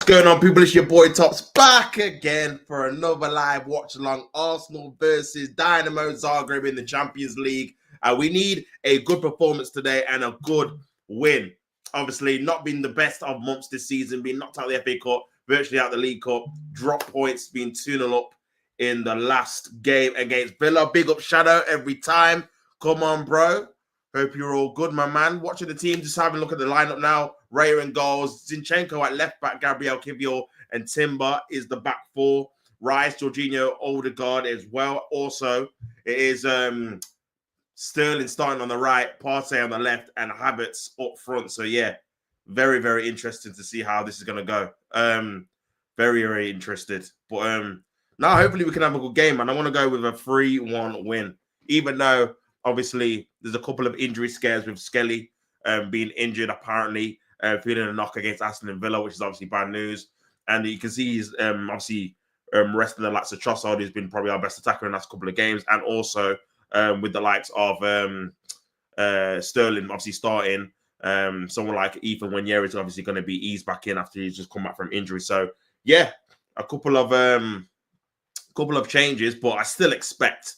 What's going on, people? It's your boy Tops back again for another live watch along. Arsenal versus Dinamo Zagreb in the Champions League. We need a good performance today and a good win. Obviously, not been the best of months this season, being knocked out of the FA Cup, virtually out of the League Cup, drop points, being 2-0 up in the last game against Villa. Big up Shadow every time. Come on, bro. Hope you're all good, my man. Watching the team, just having a look at the lineup now. Raya in goals, Zinchenko at left back, Gabriel Kivior and Timber is the back four. Rice, Jorginho, Odegaard as well. Also, it is Sterling starting on the right, Partey on the left, and Havertz up front. So yeah, very, very interesting to see how this is going to go. Very, very interested. But now hopefully we can have a good game, and I want to go with a 3-1 win, even though obviously there's a couple of injury scares with Skelly being injured apparently. Feeling a knock against Aston Villa, which is obviously bad news. And you can see he's obviously resting the likes of Trossard, who's been probably our best attacker in the last couple of games. And also with the likes of Sterling obviously starting. Someone like Ethan Wanyeri is obviously going to be eased back in after he's just come back from injury. So, yeah, a couple of changes, but I still expect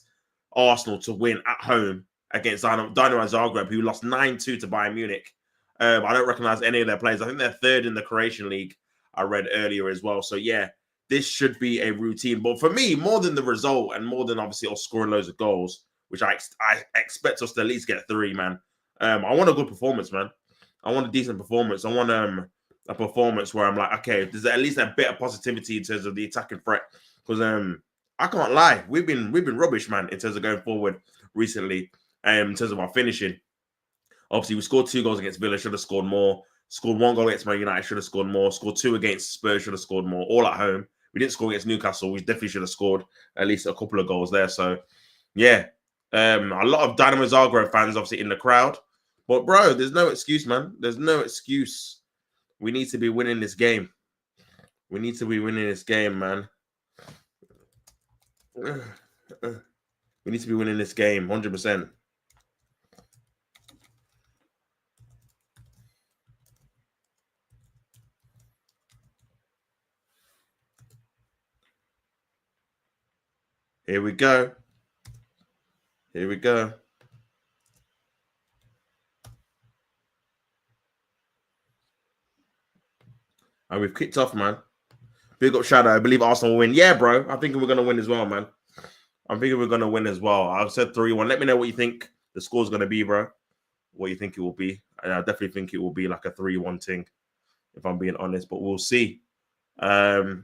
Arsenal to win at home against Dinamo Zagreb, who lost 9-2 to Bayern Munich. I don't recognize any of their players. I think they're third in the Croatian league, I read earlier as well. So, yeah, this should be a routine. But for me, more than the result and more than obviously us scoring loads of goals, which I expect us to at least get 3, man. I want a good performance, man. I want a decent performance. I want a performance where I'm like, okay, there's at least a bit of positivity in terms of the attacking threat. Because I can't lie, we've been rubbish, man, in terms of going forward recently, in terms of our finishing. Obviously, we scored 2 goals against Villa, should have scored more. Scored 1 goal against Man United, should have scored more. Scored 2 against Spurs, should have scored more. All at home. We didn't score against Newcastle. We definitely should have scored at least a couple of goals there. So, yeah, a lot of Dinamo Zagreb fans obviously in the crowd. But, bro, there's no excuse, man. There's no excuse. We need to be winning this game. We need to be winning this game, man. We need to be winning this game, 100%. Here we go. Here we go. And we've kicked off, man. Big up Shadow. I believe Arsenal will win. Yeah, bro. I'm thinking we're going to win as well, man. I'm thinking we're going to win as well. I've said 3-1. Let me know what you think the score's going to be, bro. What you think it will be. And I definitely think it will be like a 3-1 thing, if I'm being honest. But we'll see. Here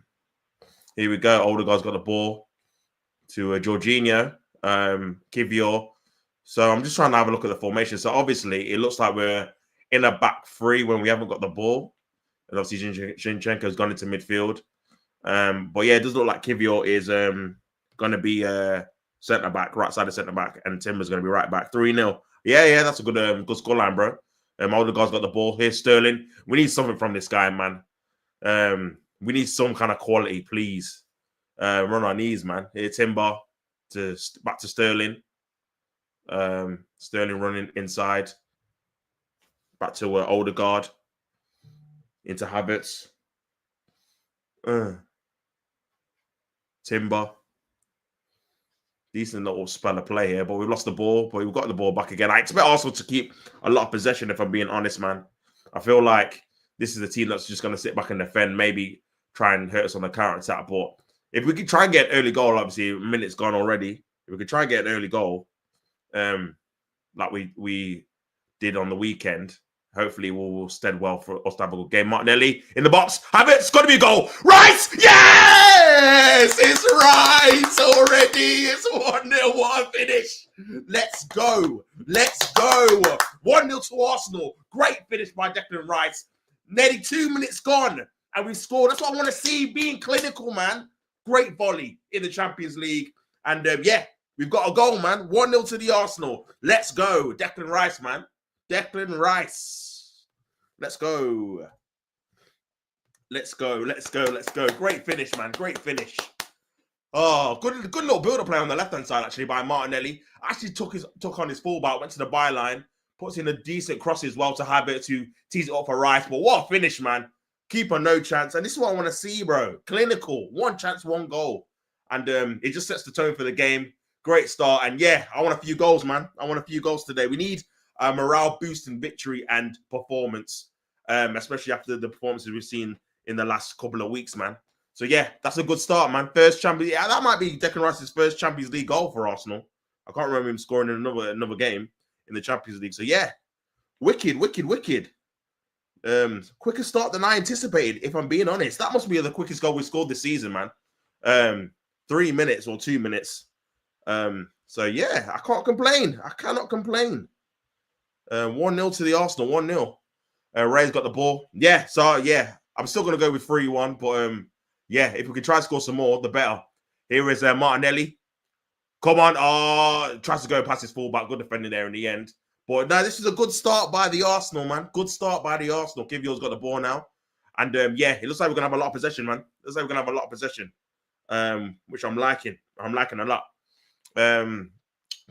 we go. Odegaard's got the ball to Jorginho, Kivior. So I'm just trying to have a look at the formation. So obviously, it looks like we're in a back 3 when we haven't got the ball. And obviously, Zinchenko's gone into midfield. But yeah, it does look like Kivior is going to be centre-back, right side of centre-back, and Timber's going to be right back. 3-0. Yeah, that's a good scoreline, bro. Odegaard's got the ball. Here's Sterling. We need something from this guy, man. We need some kind of quality, please. Run on our knees, man. Here, Timber back to Sterling. Sterling running inside. Back to Odegaard. Into Havertz. Timber. Decent little spell of play here, but we've lost the ball, but we've got the ball back again. I expect Arsenal to keep a lot of possession, if I'm being honest, man. I feel like this is a team that's just going to sit back and defend, maybe try and hurt us on the counter-attack. But if we could try and get an early goal, obviously, a minute's gone already. If we could try and get an early goal, like we did on the weekend, hopefully we'll stead well for us to have a good game. Martinelli in the box. Havertz, got to be a goal. Rice! Yes! It's Rice already. It's 1-0. What a finish. Let's go. Let's go. 1-0 to Arsenal. Great finish by Declan Rice. Nearly 2 minutes gone. And we've scored. That's what I want to see. Being clinical, man. Great volley in the Champions League. And yeah, we've got a goal, man. 1-0 to the Arsenal. Let's go. Declan Rice, man. Declan Rice. Let's go. Let's go. Let's go. Let's go. Great finish, man. Great finish. Oh, good little build-up play on the left-hand side, actually, by Martinelli. Actually took on his fullback, went to the byline, puts in a decent cross as well to Havertz, who tees it up for Rice. But what a finish, man. Keeper, no chance. And this is what I want to see, bro. Clinical. One chance, one goal. And it just sets the tone for the game. Great start. And yeah, I want a few goals, man. I want a few goals today. We need a morale boosting victory and performance, especially after the performances we've seen in the last couple of weeks, man. So yeah, that's a good start, man. First Champions League. Yeah, that might be Declan Rice's first Champions League goal for Arsenal. I can't remember him scoring in another game in the Champions League. So yeah, wicked. Quicker start than I anticipated, if I'm being honest. That must be the quickest goal we scored this season, man. 3 minutes or 2 minutes. So yeah, I can't complain. I cannot complain. 1-0 to the Arsenal, 1-0. Ray's got the ball. Yeah, so yeah, I'm still gonna go with 3-1, but yeah, if we can try to score some more, the better. Here is Martinelli. Come on. Oh, tries to go past his fullback. Good defending there in the end. But no, this is a good start by the Arsenal, man. Good start by the Arsenal. Kivio's got the ball now. And yeah, it looks like we're going to have a lot of possession, man. It looks like we're going to have a lot of possession, which I'm liking. I'm liking a lot.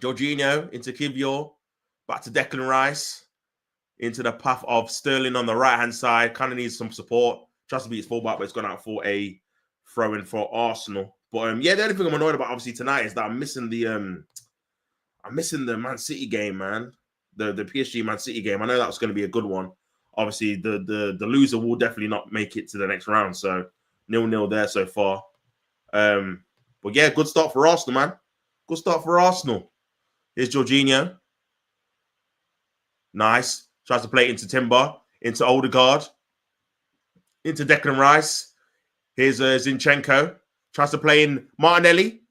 Jorginho into Kivio. Back to Declan Rice. Into the path of Sterling on the right-hand side. Kind of needs some support. Tries to beat his fullback, but it's gone out for a throw-in for Arsenal. But yeah, the only thing I'm annoyed about obviously tonight is that I'm missing the Man City game, man. The PSG Man City game. I know that was going to be a good one. Obviously, the loser will definitely not make it to the next round. So 0-0 there so far. But yeah, good start for Arsenal, man. Good start for Arsenal. Here's Jorginho. Nice. Tries to play it into Timber, into Odegaard, into Declan Rice. Here's Zinchenko. Tries to play in Martinelli.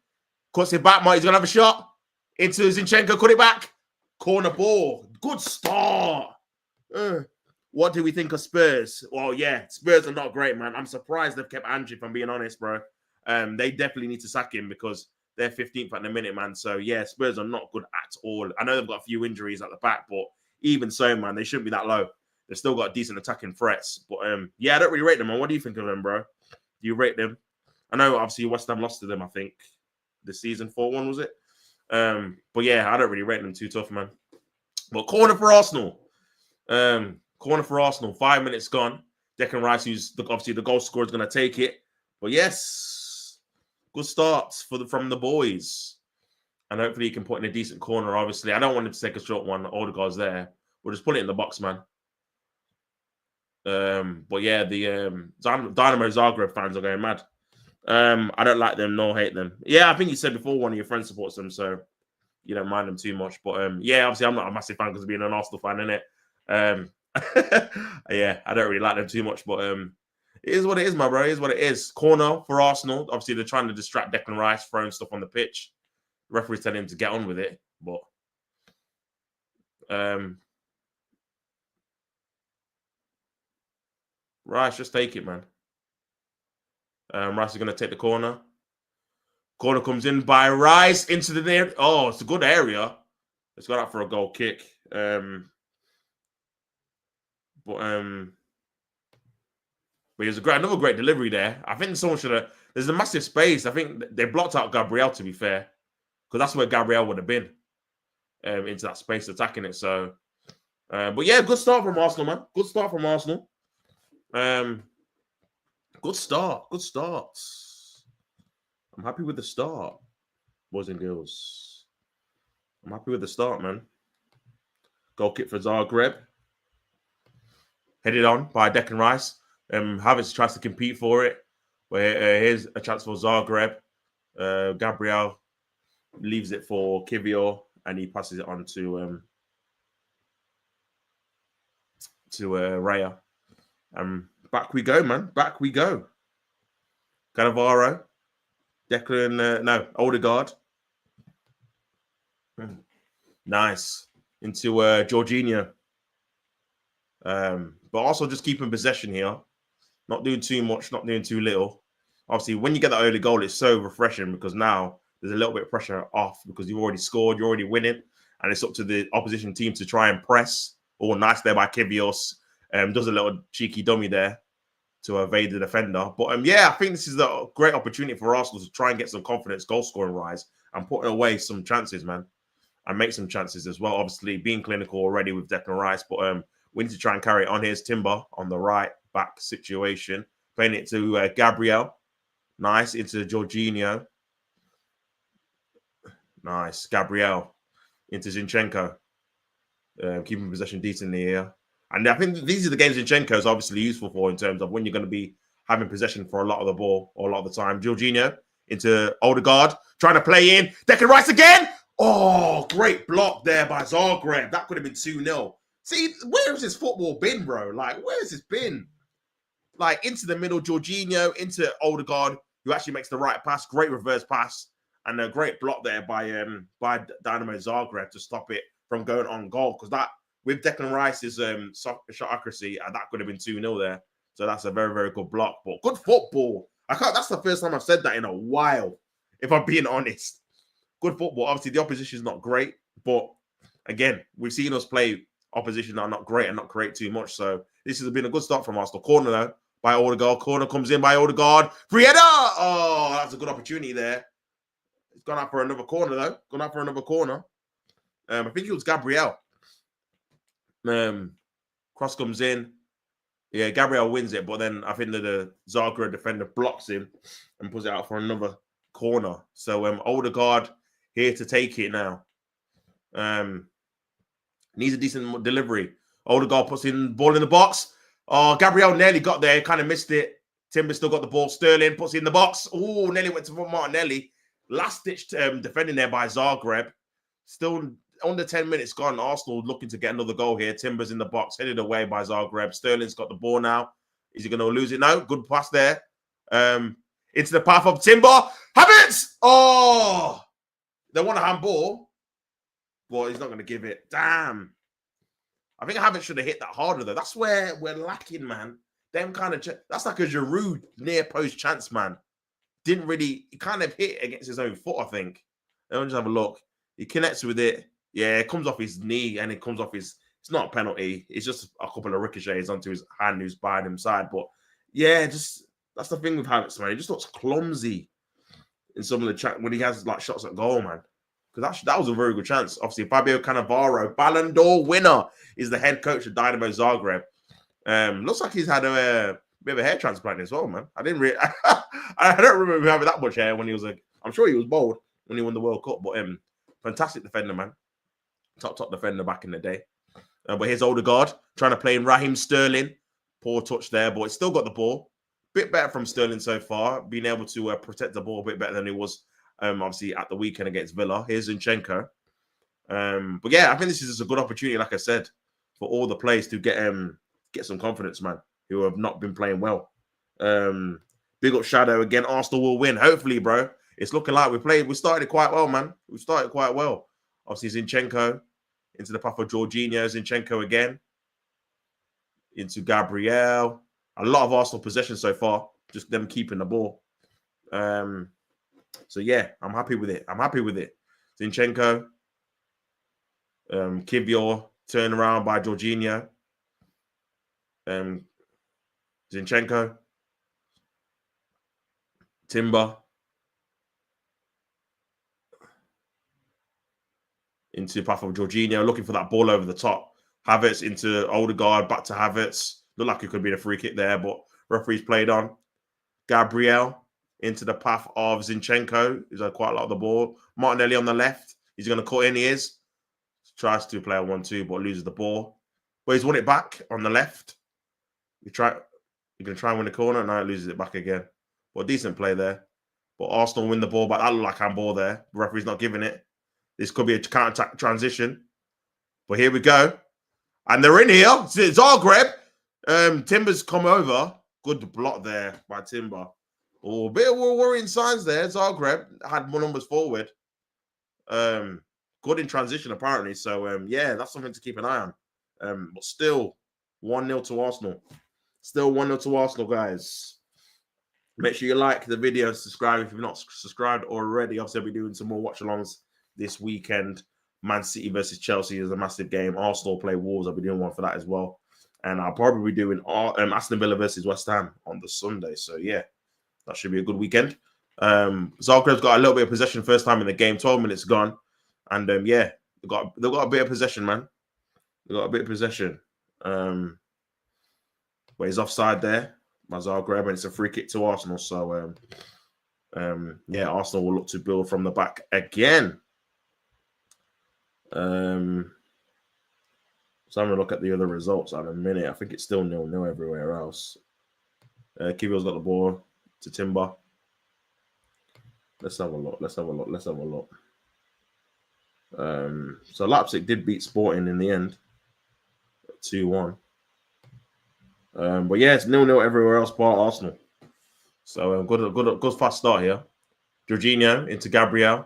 Cuts it back. He's going to have a shot. Into Zinchenko. Cut it back. Corner ball. Good start. What do we think of Spurs? Well, yeah, Spurs are not great, man. I'm surprised they've kept Ange, if I'm being honest, bro. They definitely need to sack him because they're 15th at the minute, man. So, yeah, Spurs are not good at all. I know they've got a few injuries at the back, but even so, man, they shouldn't be that low. They've still got decent attacking threats. But, yeah, I don't really rate them, man. What do you think of them, bro? Do you rate them? I know, obviously, West Ham lost to them, I think, this season. 4-1, was it? But, yeah, I don't really rate them too tough, man. But corner for Arsenal. Corner for Arsenal. 5 minutes gone. Declan Rice, who's obviously the goal scorer, is going to take it. But, yes, good starts from the boys. And hopefully he can put in a decent corner, obviously. I don't want him to take a short one. Odegaard's there. We'll just put it in the box, man. But yeah, the Dinamo Zagreb fans are going mad. I don't like them nor hate them. Yeah, I think you said before one of your friends supports them, so you don't mind them too much. But yeah, obviously I'm not a massive fan because of being an Arsenal fan, innit? Yeah, I don't really like them too much, but it is what it is, my bro. It is what it is. Corner for Arsenal. Obviously, they're trying to distract Declan Rice, throwing stuff on the pitch. The referee's telling him to get on with it, but Rice, just take it, man. Rice is going to take the corner. Corner comes in by Rice into the near. Oh, it's a good area. It's got out for a goal kick. But there's another great delivery there. I think someone should have. There's a massive space. I think they blocked out Gabriel, to be fair, because that's where Gabriel would have been into that space attacking it. So, but yeah, good start from Arsenal, man. Good start from Arsenal. Good start. Good start. I'm happy with the start, boys and girls. I'm happy with the start, man. Goal kick for Zagreb. Headed on by Declan Rice. Havertz tries to compete for it. But here's a chance for Zagreb. Gabriel leaves it for Kivio, and he passes it on to Raya. Back we go, man. Back we go. Cannavaro. Declan, Odegaard. Nice. Into Jorginho. But also just keeping possession here. Not doing too much, not doing too little. Obviously, when you get that early goal, it's so refreshing because now there's a little bit of pressure off because you've already scored, you're already winning, and it's up to the opposition team to try and press. Oh, nice there by Kivios. Does a little cheeky dummy there to evade the defender. But yeah, I think this is a great opportunity for Arsenal to try and get some confidence, goal scoring rise, and put away some chances, man. And make some chances as well. Obviously, being clinical already with Declan Rice, but we need to try and carry it on. Here's Timber on the right. back situation. Playing it to Gabriel. Nice. Into Jorginho. Nice. Gabriel. Into Zinchenko. Keeping possession decently here. And I think these are the games Zinchenko is obviously useful for in terms of when you're going to be having possession for a lot of the ball or a lot of the time. Jorginho into Odegaard. Trying to play in. Declan Rice again. Oh, great block there by Zagreb. That could have been 2-0. See, where has this football been, bro? Like, where has this been? Like, into the middle, Jorginho, into Odegaard, who actually makes the right pass. Great reverse pass. And a great block there by Dinamo Zagreb to stop it from going on goal. Because that, with Declan Rice's shot accuracy, that could have been 2-0 there. So that's a very, very good block. But good football. That's the first time I've said that in a while, if I'm being honest. Good football. Obviously, the opposition is not great, but again, we've seen us play opposition that are not great and not create too much. So this has been a good start from Arsenal. Corner though by Odegaard. Corner comes in by Odegaard. Free header. Oh, that's a good opportunity there. It's gone out for another corner though. Gone out for another corner. I think it was Gabriel. Cross comes in. Yeah, Gabriel wins it, but then I think that the Zagreb defender blocks him and puts it out for another corner. So Odegaard here to take it now. Needs a decent delivery. Odegaard puts in ball in the box. Oh, Gabriel nearly got there. Kind of missed it. Timber still got the ball. Sterling puts it in the box. Oh, nearly went to Martinelli. Last-ditch defending there by Zagreb. Still under 10 minutes gone. Arsenal looking to get another goal here. Timber's in the box. Headed away by Zagreb. Sterling's got the ball now. Is he going to lose it? No. Good pass there. Into the path of Timber. Havertz! Oh! They want a handball. Well, he's not going to give it. Damn. I think Havertz should have hit that harder, though. That's where we're lacking, man. Them kind of... That's like a Giroud near-post chance, man. Didn't really... He kind of hit against his own foot, I think. Let me just have a look. He connects with it. Yeah, it comes off his knee and it comes off his... It's not a penalty. It's just a couple of ricochets onto his hand who's behind him side. But, yeah, just... That's the thing with Havertz, man. He just looks clumsy in some of the chat when he has, like, shots at goal, man. Because that was a very good chance. Obviously, Fabio Cannavaro, Ballon d'Or winner, is the head coach of Dinamo Zagreb. Looks like he's had a bit of a hair transplant as well, man. I don't remember him having that much hair when he was I'm sure he was bald when he won the World Cup, but fantastic defender, man. Top defender back in the day. But here's Odegaard trying to play in Raheem Sterling. Poor touch there, but he's still got the ball. Bit better from Sterling so far, being able to protect the ball a bit better than he was. Obviously, at the weekend against Villa. Here's Zinchenko. But yeah, I think this is just a good opportunity, like I said, for all the players to get some confidence, man, who have not been playing well. Big up Shadow again. Arsenal will win. Hopefully, bro. It's looking like we started quite well, man. We started quite well. Obviously, Zinchenko into the path of Jorginho. Zinchenko again. Into Gabriel. A lot of Arsenal possession so far. Just them keeping the ball. So, yeah, I'm happy with it. Zinchenko. Kivior turned around by Jorginho. Zinchenko. Timber. Into the path of Jorginho. Looking for that ball over the top. Havertz into Odegaard. Back to Havertz. Looked like it could be a free kick there, but referee's played on. Gabriel. Into the path of Zinchenko. He's had quite a lot of the ball. Martinelli on the left. He's going to cut in. He is. Tries to play a 1-2, but loses the ball. But he's won it back on the left. You're going to try and win the corner. Now he loses it back again. But decent play there. But Arsenal win the ball back. That looked like handball there. The referee's not giving it. This could be a counter-attack transition. But here we go. And they're in here. Zagreb. Timber's come over. Good block there by Timber. Oh, a bit of worrying signs there. Zagreb had more numbers forward. Good in transition, apparently. So, yeah, that's something to keep an eye on. But still, 1-0 to Arsenal. Still 1-0 to Arsenal, guys. Make sure you like the video, subscribe if you've not subscribed already. Obviously, I'll be doing some more watch-alongs this weekend. Man City versus Chelsea is a massive game. Arsenal play Wolves. I'll be doing one for that as well. And I'll probably be doing Aston Villa versus West Ham on the Sunday. So, yeah. That should be a good weekend. Zagreb's got a little bit of possession first time in the game. 12 minutes gone. And, yeah, they've got a bit of possession, man. They've got a bit of possession. But, but he's offside there by Zagreb, and it's a free kick to Arsenal. So, yeah, Arsenal will look to build from the back again. So I'm going to look at the other results in a minute. I think it's still 0-0 everywhere else. Kivio's got the ball to Timber. Let's have a look. So Leipzig did beat Sporting in the end, 2-1. But yeah, it's 0-0 everywhere else but Arsenal. So good fast start here. Jorginho into Gabriel.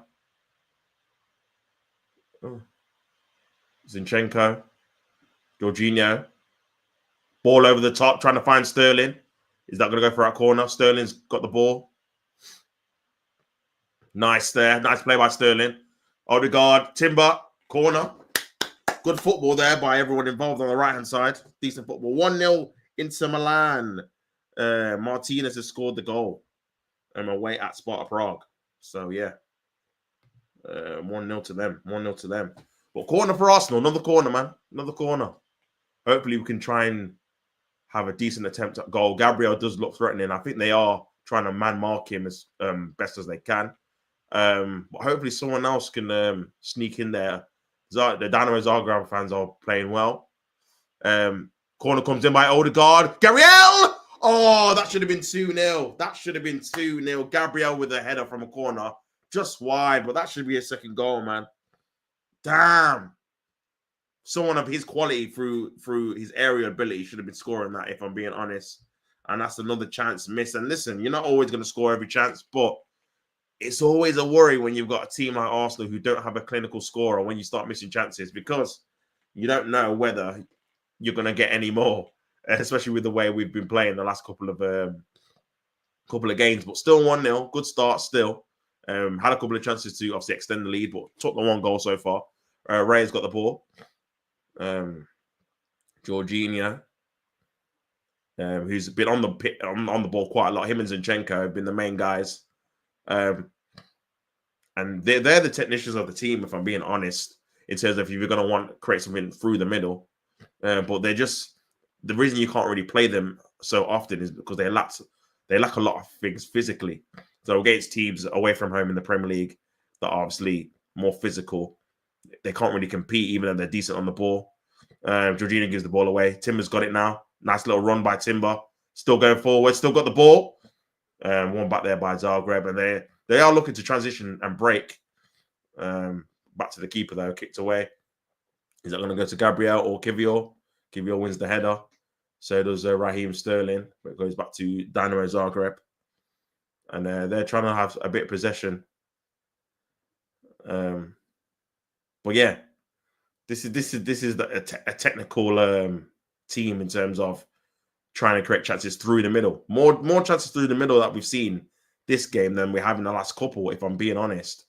Zinchenko. Jorginho. Ball over the top, trying to find Sterling. Is that going to go for that corner? Sterling's got the ball. Nice there. Nice play by Sterling. Odegaard, Timber, corner. Good football there by everyone involved on the right-hand side. Decent football. 1-0 Inter Milan. Martinez has scored the goal. Away at Sparta Prague. So, yeah. 1-0 to them. 1-0 to them. But corner for Arsenal. Another corner, man. Another corner. Hopefully, we can try and have a decent attempt at goal. Gabriel does look threatening. I think they are trying to man-mark him as best as they can. But hopefully someone else can sneak in there. The Dinamo Zagreb fans are playing well. Corner comes in by Odegaard. Gabriel! Oh, that should have been 2-0. That should have been 2-0. Gabriel with a header from a corner. Just wide, but that should be a second goal, man. Damn. Someone of his quality through his aerial ability should have been scoring that, if I'm being honest. And that's another chance missed. And listen, you're not always going to score every chance, but it's always a worry when you've got a team like Arsenal who don't have a clinical scorer when you start missing chances, because you don't know whether you're going to get any more, especially with the way we've been playing the last couple of games. But still 1-0, good start still. Had a couple of chances to obviously extend the lead, but took the one goal so far. Ray's got the ball. Jorginho, who's been on the ball quite a lot. Him and Zinchenko have been the main guys. And they're the technicians of the team, if I'm being honest, in terms of if you're going to want to create something through the middle. But they're just, the reason you can't really play them so often is because they lack a lot of things physically. So against teams away from home in the Premier League that are obviously more physical, they can't really compete even though they're decent on the ball. Jorginho gives the ball away. Timber's got it now. Nice little run by Timber. Still going forward. Still got the ball. One back there by Zagreb. And they are looking to transition and break. Back to the keeper, though. Kicked away. Is that going to go to Gabriel or Kivio? Kivio wins the header. So does Raheem Sterling. But it goes back to Dinamo Zagreb. And they're trying to have a bit of possession. But yeah, this is a technical team in terms of trying to create chances through the middle. More chances through the middle that we've seen this game than we have in the last couple, if I'm being honest.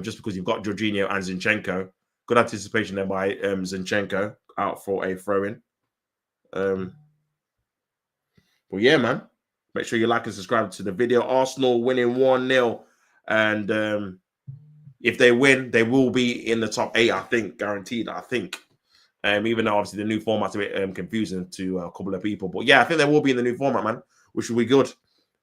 Just because you've got Jorginho and Zinchenko. Good anticipation there by Zinchenko out for a throw-in. But yeah, man. Make sure you like and subscribe to the video. Arsenal winning 1-0. And if they win, they will be in the top 8, I think, guaranteed, I think. Even though, obviously, the new format's a bit confusing to a couple of people. But yeah, I think they will be in the new format, man, which will be good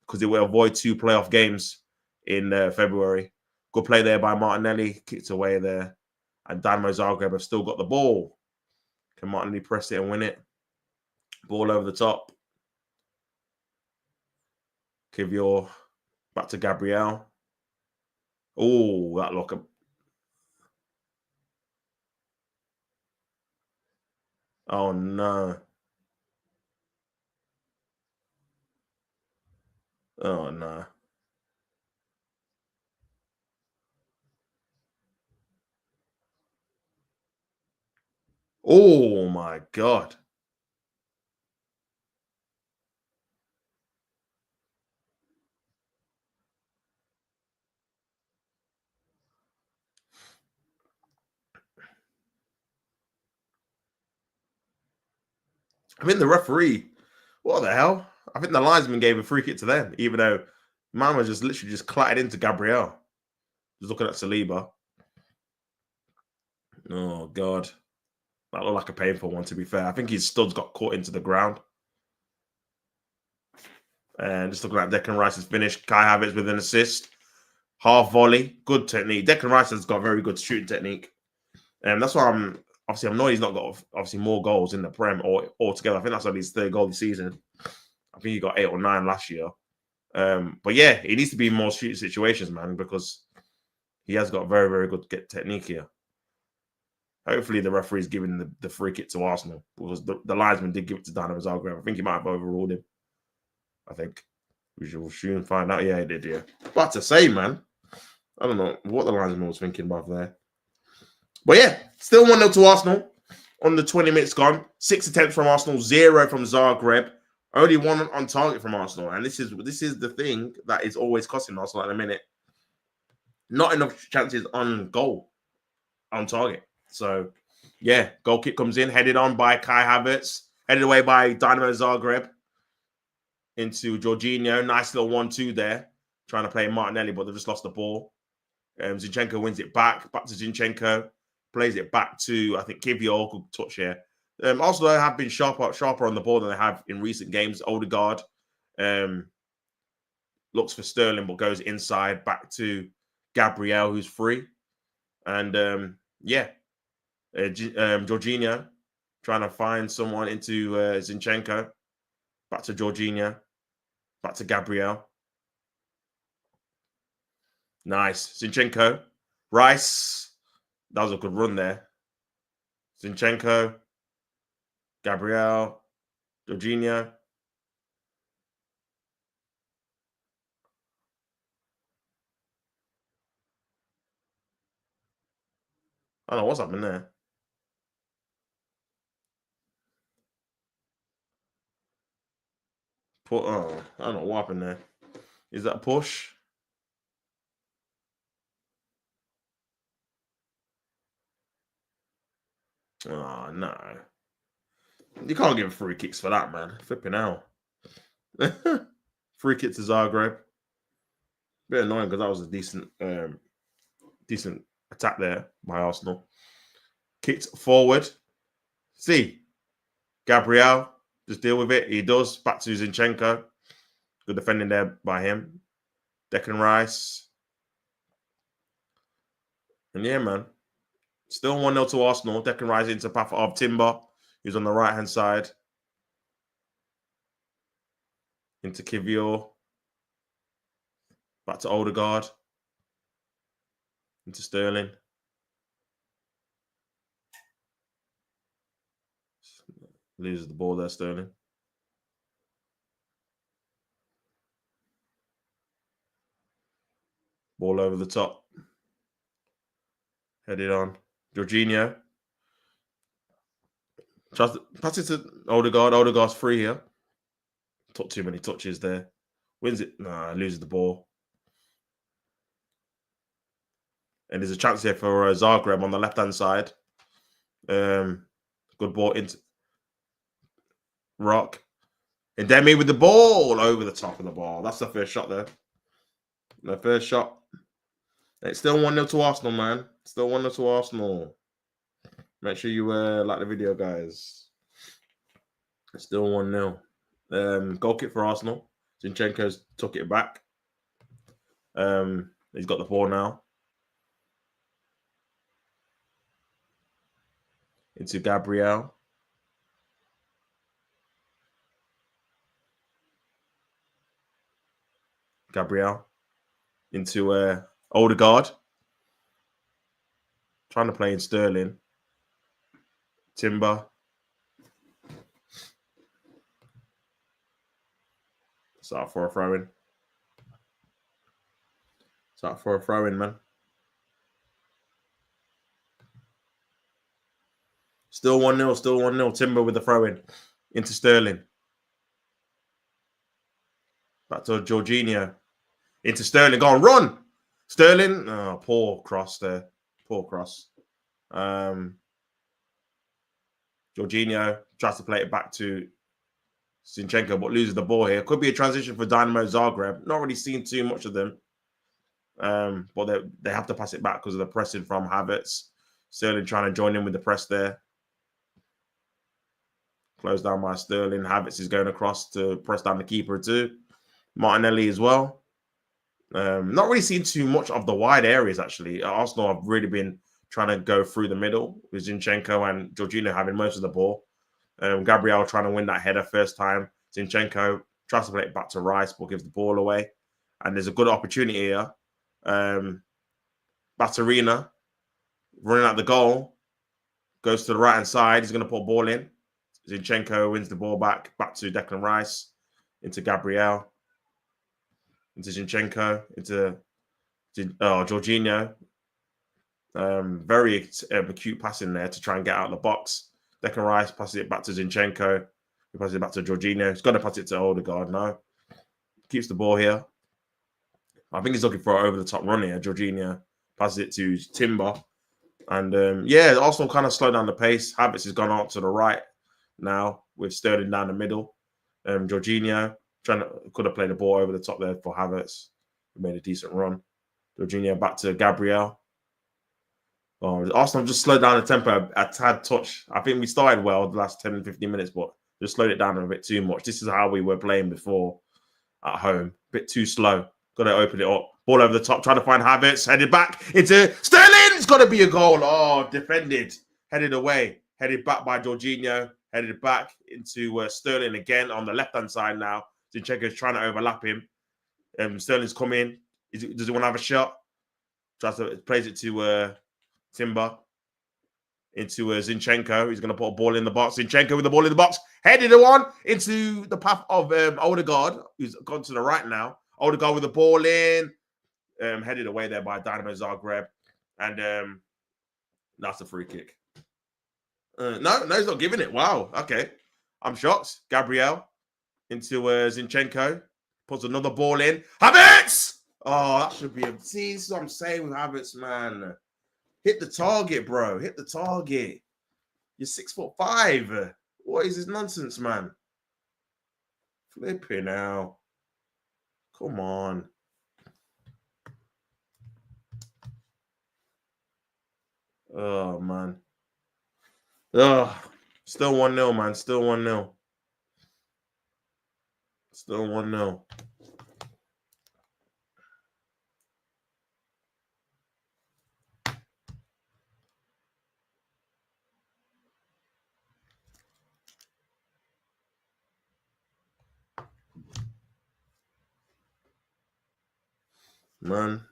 because it will avoid 2 playoff games in February. Good play there by Martinelli. Kicked away there. And Dinamo Zagreb have still got the ball. Can Martinelli press it and win it? Ball over the top. Kivio back to Gabriel. Oh, that look. Oh, no. Oh, no. Oh, my God. I think the referee, what the hell? I think the linesman gave a free kick to them, even though man was just literally just clattered into Gabriel. Just looking at Saliba. Oh, God. That looked like a painful one, to be fair. I think his studs got caught into the ground. And just looking at Declan Rice's finish, Kai Havertz with an assist. Half volley, good technique. Declan Rice has got very good shooting technique. And that's why I'm annoyed he's not got obviously more goals in the Prem or altogether. I think that's only his third goal this season. I think he got 8 or 9 last year. But yeah, he needs to be in more shooting situations, man, because he has got very, very good technique here. Hopefully the referee's giving the free kick to Arsenal, because the linesman did give it to Dinamo Zagreb. I think he might have overruled him. I think. We shall soon find out. Yeah, he did, yeah. But to say, man, I don't know what the linesman was thinking about there. But yeah, still 1-0 to Arsenal on the 20 minutes gone. 6 attempts from Arsenal, 0 from Zagreb. Only 1 on target from Arsenal. And this is the thing that is always costing Arsenal at the minute. Not enough chances on goal, on target. So, yeah, goal kick comes in, headed on by Kai Havertz, headed away by Dinamo Zagreb into Jorginho. Nice little 1-2 there, trying to play Martinelli, but they've just lost the ball. Zinchenko wins it back to Zinchenko, plays it back to, I think, Kivior. Good touch here. Also, they have been sharper on the ball than they have in recent games. Odegaard looks for Sterling, but goes inside back to Gabriel, who's free. And Jorginho trying to find someone into Zinchenko. Back to Jorginho. Back to Gabriel. Nice. Zinchenko. Rice. That was a good run there. Zinchenko. Gabriel. Jorginho. I don't know what's happening there. I don't know what happened there. Is that a push? Oh, no. You can't give free kicks for that, man. Flipping out. Free kick to Zagreb. Bit annoying because that was a decent attack there by Arsenal. Kicked forward. See. Gabriel. Just deal with it. He does. Back to Zinchenko. Good defending there by him. Declan Rice. And yeah, man. Still 1-0 to Arsenal. Declan Rice into path of Timber, who's on the right-hand side. Into Kivior. Back to Odegaard. Into Sterling. Loses the ball there, Sterling. Ball over the top. Headed on. Jorginho. Pass it to Odegaard. Odegaard's free here. Took too many touches there. Wins it. Nah, loses the ball. And there's a chance here for Zagreb on the left-hand side. Good ball into Rock. And Demi with the ball over the top of the ball. That's the first shot there. The first shot. It's still 1-0 to Arsenal, man. Still 1-0 to Arsenal. Make sure you like the video, guys. It's still 1-0. Goal kick for Arsenal. Zinchenko's took it back. He's got the ball now. Into Gabriel. Gabriel. Into Odegaard. Trying to play in Sterling. Timber. Start for a throw-in. Start for a throw-in, man. Still 1-0, still 1-0. Timber with the throw-in. Into Sterling. Back to Jorginho. Into Sterling. Go on, run! Sterling. Oh, poor cross there. Poor cross. Jorginho tries to play it back to Zinchenko, but loses the ball here. Could be a transition for Dinamo Zagreb. Not really seen too much of them. But they have to pass it back because of the pressing from Havertz. Sterling trying to join in with the press there. Closed down by Sterling. Havertz is going across to press down the keeper too. Martinelli as well. Not really seen too much of the wide areas, actually. Arsenal have really been trying to go through the middle with Zinchenko and Jorginho having most of the ball. Gabriel trying to win that header first time. Zinchenko tries to play it back to Rice, but gives the ball away. And there's a good opportunity here. Batarina running out the goal. Goes to the right-hand side. He's going to put a ball in. Zinchenko wins the ball back to Declan Rice. Into Gabriel. Into Zinchenko. Into Jorginho. Very acute passing there to try and get out of the box. Declan Rice passes it back to Zinchenko. He passes it back to Jorginho. He's got to pass it to Odegaard now. Keeps the ball here. I think he's looking for an over-the-top run here. Jorginho passes it to Timber. And Arsenal kind of slowed down the pace. Havertz has gone out to the right now with Sterling down the middle. Jorginho could have played the ball over the top there for Havertz. He made a decent run. Jorginho back to Gabriel. Arsenal just slowed down the tempo a tad touch. I think we started well the last 10, 15 minutes, but just slowed it down a bit too much. This is how we were playing before at home. A bit too slow. Got to open it up. Ball over the top, trying to find Havertz. Headed back into Sterling. It's got to be a goal. Oh, defended. Headed away. Headed back by Jorginho. Headed back into Sterling again on the left-hand side now. Zinchenko's trying to overlap him. Sterling's come in. Does he want to have a shot? Plays it to Timber. Into Zinchenko. He's going to put a ball in the box. Zinchenko with the ball in the box. Headed one into the path of Odegaard, who's gone to the right now. Odegaard with the ball in. Headed away there by Dinamo Zagreb. And that's a free kick. No, he's not giving it. Wow. Okay. I'm shocked. Gabriel into Zinchenko. Puts another ball in. Havertz! Oh, that should be a... See, this is what I'm saying with Havertz, man. Hit the target, bro. Hit the target. You're 6'5". What is this nonsense, man? Flipping out. Come on. Oh, man. Oh, still 1-0, man. Still 1-0. Still 1-0. Man.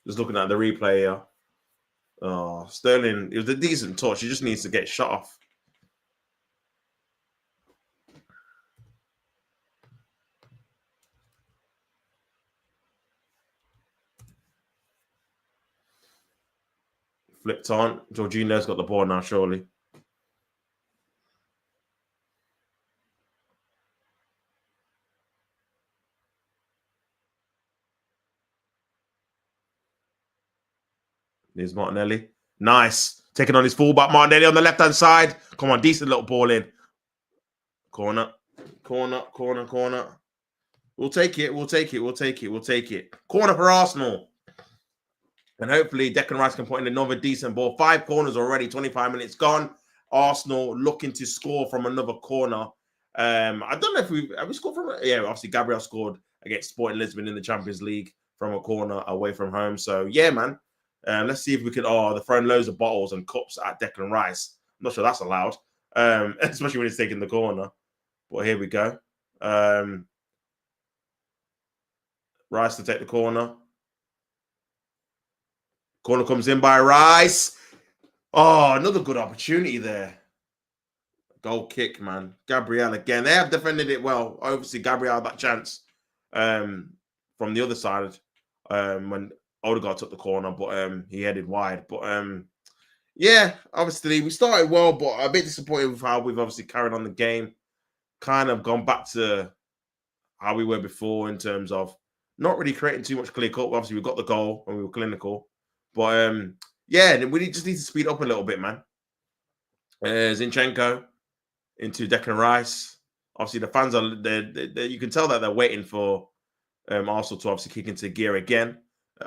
Just looking at the replay here. Oh, Sterling, it was a decent touch. He just needs to get shut off. Flipped on. Jorginho's got the ball now, surely. There's Martinelli. Nice. Taking on his fullback. Martinelli on the left-hand side. Come on, decent little ball in. Corner. Corner. We'll take it. We'll take it. Corner for Arsenal. And hopefully Declan Rice can put in another decent ball. 5 corners already, 25 minutes gone. Arsenal looking to score from another corner. I don't know if we scored from... Yeah, obviously Gabriel scored against Sporting Lisbon in the Champions League from a corner away from home. So, yeah, man. Let's see if we can... Oh, they're throwing loads of bottles and cups at Declan Rice. I'm not sure that's allowed, especially when he's taking the corner. But here we go. Rice to take the corner. Corner comes in by Rice. Oh, another good opportunity there. Goal kick, man. Gabriel again. They have defended it well. Obviously, Gabriel had that chance from the other side when Odegaard took the corner, but he headed wide. But yeah, obviously, we started well, but a bit disappointed with how we've obviously carried on the game. Kind of gone back to how we were before in terms of not really creating too much clear cut. Obviously, we got the goal when we were clinical. But yeah, we just need to speed up a little bit, man. Zinchenko into Declan Rice. Obviously, the fans are you can tell that they're waiting for Arsenal to obviously kick into gear again.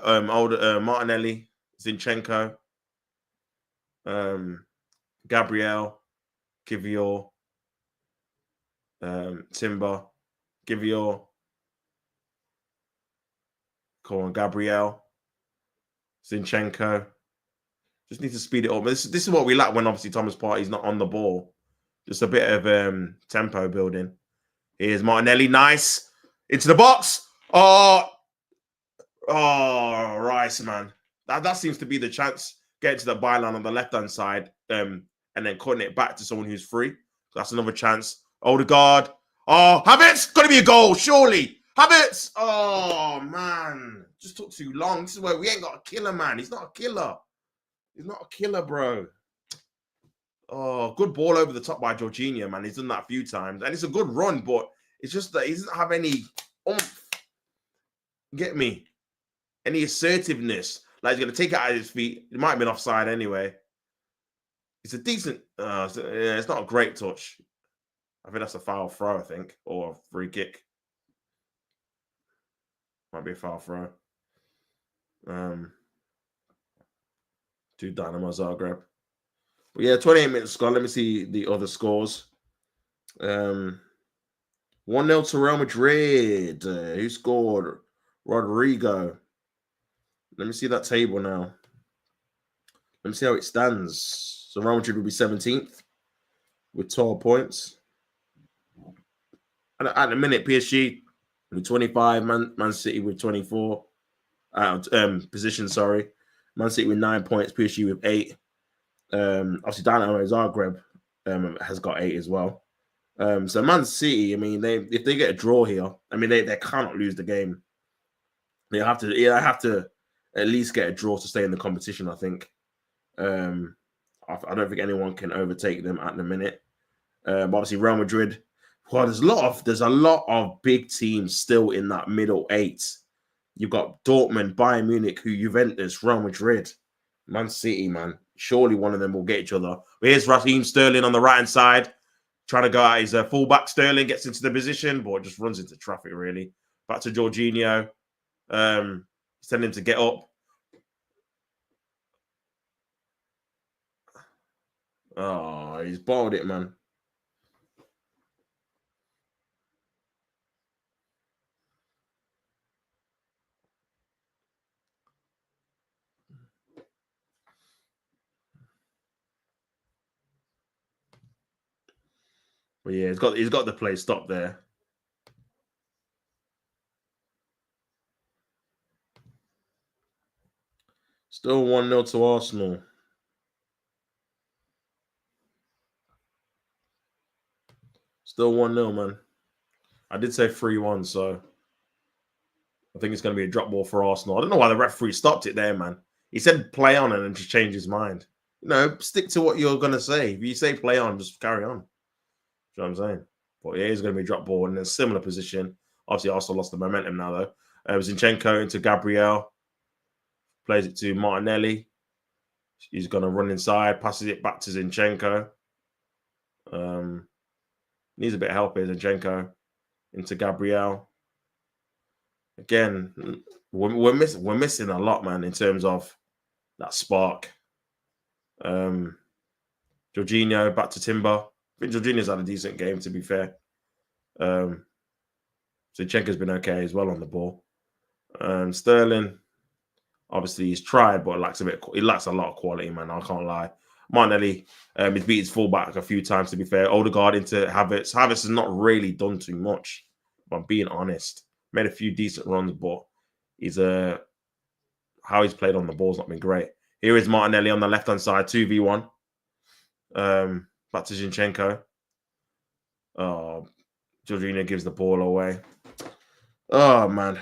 Martinelli, Zinchenko, Gabriel, Kivior, Timber, Kivior. Come on, Gabriel, Zinchenko. Just need to speed it up. This is what we lack when obviously Thomas Partey's not on the ball. Just a bit of tempo building. Here's Martinelli, nice. Into the box. Oh, Rice, man. That seems to be the chance. Getting to the byline on the left-hand side and then cutting it back to someone who's free. That's another chance. Odegaard. Oh, Havertz. Got to be a goal, surely. Havertz. Oh, man. Just took too long. This is where we ain't got a killer, man. He's not a killer. He's not a killer, bro. Oh, good ball over the top by Jorginho, man. He's done that a few times. And it's a good run, but it's just that he doesn't have any oomph. Get me? Any assertiveness. Like he's going to take it out of his feet. It might have been offside anyway. It's a decent... it's not a great touch. I think that's a foul throw, I think. Or a free kick. Might be a foul throw. To Dinamo Zagreb. But yeah, 28 minutes score. Let me see the other scores. 1-0 to Real Madrid. Who scored? Rodrigo. Let me see that table now. Let me see how it stands. So Real Madrid will be 17th with 12 points. At the minute, PSG with 25, Man City with 24. Position, sorry. Man City with 9 points, PSG with 8. Obviously, Dinamo Zagreb has got 8 as well. So Man City, I mean, if they get a draw here, I mean, they cannot lose the game. They have to at least get a draw to stay in the competition, I think. I don't think anyone can overtake them at the minute. But obviously, Real Madrid. Well, there's a lot of big teams still in that middle 8. You've got Dortmund, Bayern Munich, Juventus, Real Madrid, Man City, man. Surely one of them will get each other. But here's Raheem Sterling on the right-hand side, trying to go out his fullback. Sterling gets into the position, but just runs into traffic, really. Back to Jorginho. He's telling him to get up. Oh, he's balled it, man. But yeah, he's got the play stop there. Still 1-0 to Arsenal. Still 1-0, man. I did say 3-1, so I think it's going to be a drop ball for Arsenal. I don't know why the referee stopped it there, man. He said play on and then just changed his mind. You know, stick to what you're going to say. If you say play on, just carry on. You know what I'm saying? But yeah, he's going to be a drop ball in a similar position. Obviously, Arsenal lost the momentum now, though. Zinchenko into Gabriel. Plays it to Martinelli. He's going to run inside, passes it back to Zinchenko. Needs a bit of help here, Zinchenko. Into Gabriel. Again, we're missing a lot, man, in terms of that spark. Jorginho back to Timber. I think Jorginho's had a decent game, to be fair. Zinchenko's been okay as well on the ball. Sterling, obviously, he's tried, but he lacks a lot of quality, man. I can't lie. Martinelli, he's beat his fullback a few times, to be fair. Odegaard into Havertz. Havertz has not really done too much, if I'm being honest. Made a few decent runs, but how he's played on the ball's not been great. Here is Martinelli on the left-hand side, 2v1. Back to Zinchenko. Jorginho gives the ball away. Oh, man.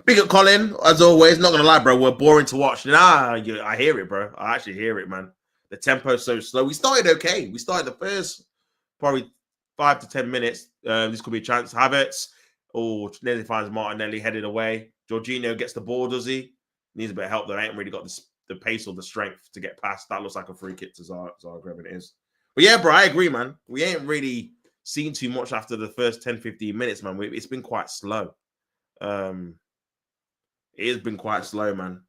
Big up Colin, as always. Not going to lie, bro. We're boring to watch. I hear it, bro. I actually hear it, man. The tempo's so slow. We started okay. We started the first probably 5 to 10 minutes. This could be a chance. Havertz. Oh, nearly finds Martinelli headed away. Jorginho gets the ball, does he? Needs a bit of help, though. I ain't really got the pace or the strength to get past. That looks like a free kick to Zagreb, and it is. But yeah, bro, I agree, man. We ain't really seen too much after the first 10, 15 minutes, man. It's been quite slow. It has been quite slow, man.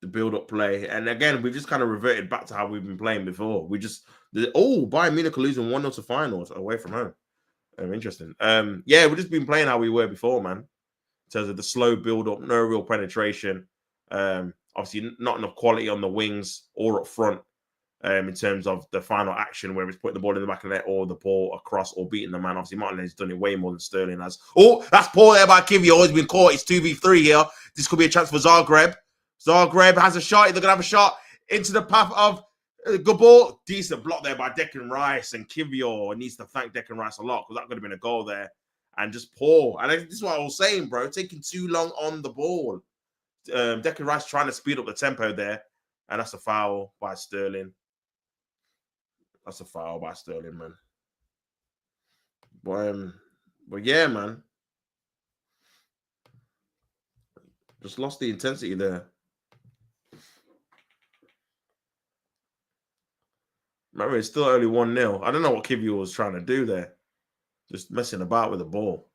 The build-up play. And again, we've just kind of reverted back to how we've been playing before. Bayern Munich are losing 1-0 to finals away from home. Interesting. Yeah, we've just been playing how we were before, man. In terms of the slow build-up, no real penetration. Obviously, not enough quality on the wings or up front. In terms of the final action, where he's putting the ball in the back of the net or the ball across or beating the man. Obviously, Martinelli's done it way more than Sterling has. Oh, that's poor there by Kivio. He's been caught. It's 2v3 here. This could be a chance for Zagreb. Zagreb has a shot. They're going to have a shot into the path of good ball. Decent block there by Declan Rice. And Kivio needs to thank Declan Rice a lot because that could have been a goal there. And just poor. And this is what I was saying, bro. Taking too long on the ball. Declan Rice trying to speed up the tempo there. And that's a foul by Sterling. That's a foul by Sterling, man. But yeah, man. Just lost the intensity there. Remember, it's still only 1-0. I don't know what Kivio was trying to do there. Just messing about with the ball.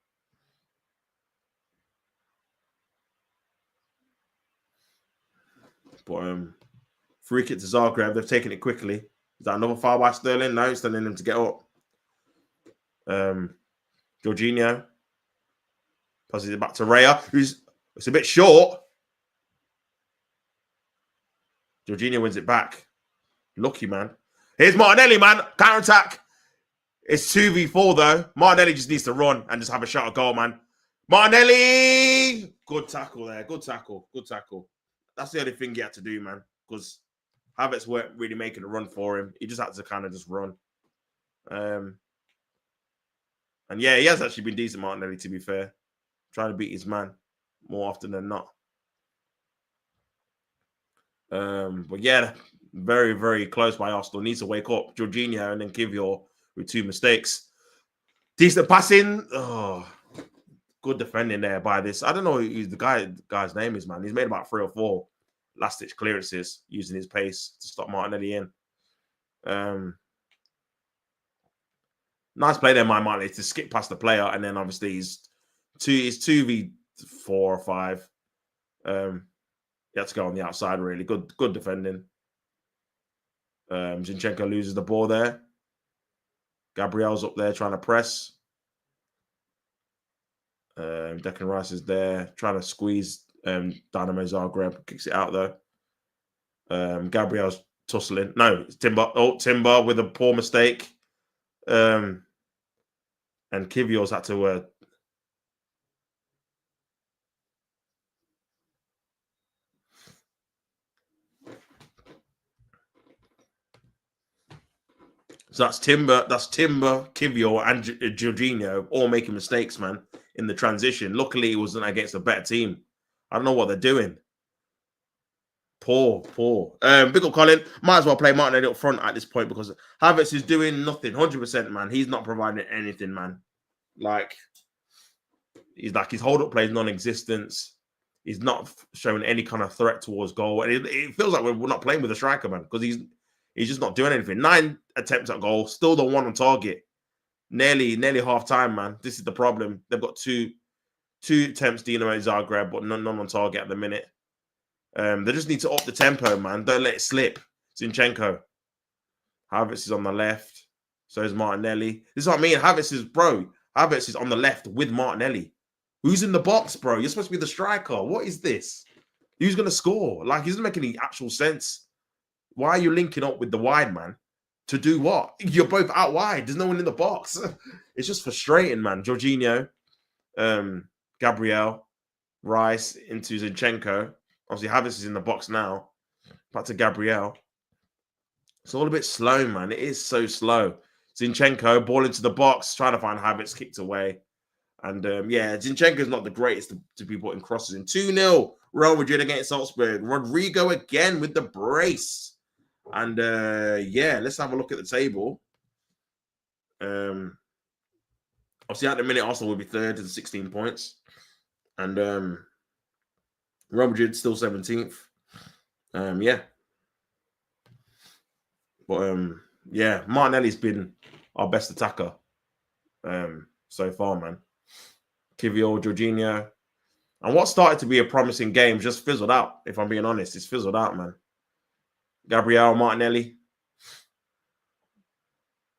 But free kick to Zagreb. They've taken it quickly. Is that another foul by Sterling? No, it's telling him to get up. Jorginho passes it back to Raya, it's a bit short. Jorginho wins it back. Lucky, man. Here's Martinelli, man. Counter-attack. It's 2v4, though. Martinelli just needs to run and just have a shot at goal, man. Martinelli! Good tackle there. Good tackle. Good tackle. That's the only thing he had to do, man, because Havertz weren't really making a run for him. He just had to kind of just run. And yeah, he has actually been decent, Martinelli, to be fair. Trying to beat his man more often than not. But yeah, very, very close by Arsenal. Needs to wake up. Jorginho and then Kivio with 2 mistakes. Decent passing. Oh, good defending there by this. I don't know who the guy's name is, man. He's made about 3 or 4 last-ditch clearances using his pace to stop Martinelli in. Nice play there, my Martinelli, to skip past the player, and then obviously he's 2v4 or 5. He had to go on the outside, really. Good defending. Zinchenko loses the ball there. Gabriel's up there trying to press. Declan Rice is there trying to squeeze Dinamo Zagreb. Kicks it out, though. Gabriel's tussling. No, it's Timber. Oh, Timber with a poor mistake. And Kivio's had to... So that's Timber, Kivio, and Jorginho all making mistakes, man, in the transition. Luckily, it wasn't against a better team. I don't know what they're doing. Poor. Big up Colin. Might as well play Martinelli up front at this point because Havertz is doing nothing. 100%, man. He's not providing anything, man. His hold-up play is non-existent. He's not showing any kind of threat towards goal. And it feels like we're not playing with a striker, man, because he's just not doing anything. 9 attempts at goal, still the 1 on target. Nearly half time, man. This is the problem. They've got two attempts, Dinamo Zagreb, but none on target at the minute. They just need to up the tempo, man. Don't let it slip. Zinchenko. Havertz is on the left. So is Martinelli. This is what I mean. Havertz is on the left with Martinelli. Who's in the box, bro? You're supposed to be the striker. What is this? Who's going to score? It doesn't make any actual sense. Why are you linking up with the wide man? To do what? You're both out wide. There's no one in the box. It's just frustrating, man. Jorginho, Gabriel, Rice into Zinchenko. Obviously, Havertz is in the box now. Back to Gabriel. It's all a bit slow, man. It is so slow. Zinchenko, ball into the box, trying to find Havertz, kicked away. And yeah, Zinchenko's not the greatest to be putting crosses in. 2-0, Real Madrid against Salzburg. Rodrigo again with the brace. And yeah, let's have a look at the table. Obviously, at the minute, Arsenal will be third with 16 points. And Real Madrid still 17th. Yeah. But yeah, Martinelli's been our best attacker so far, man. Kivior, Jorginho. And what started to be a promising game just fizzled out, if I'm being honest. It's fizzled out, man. Gabriel Martinelli.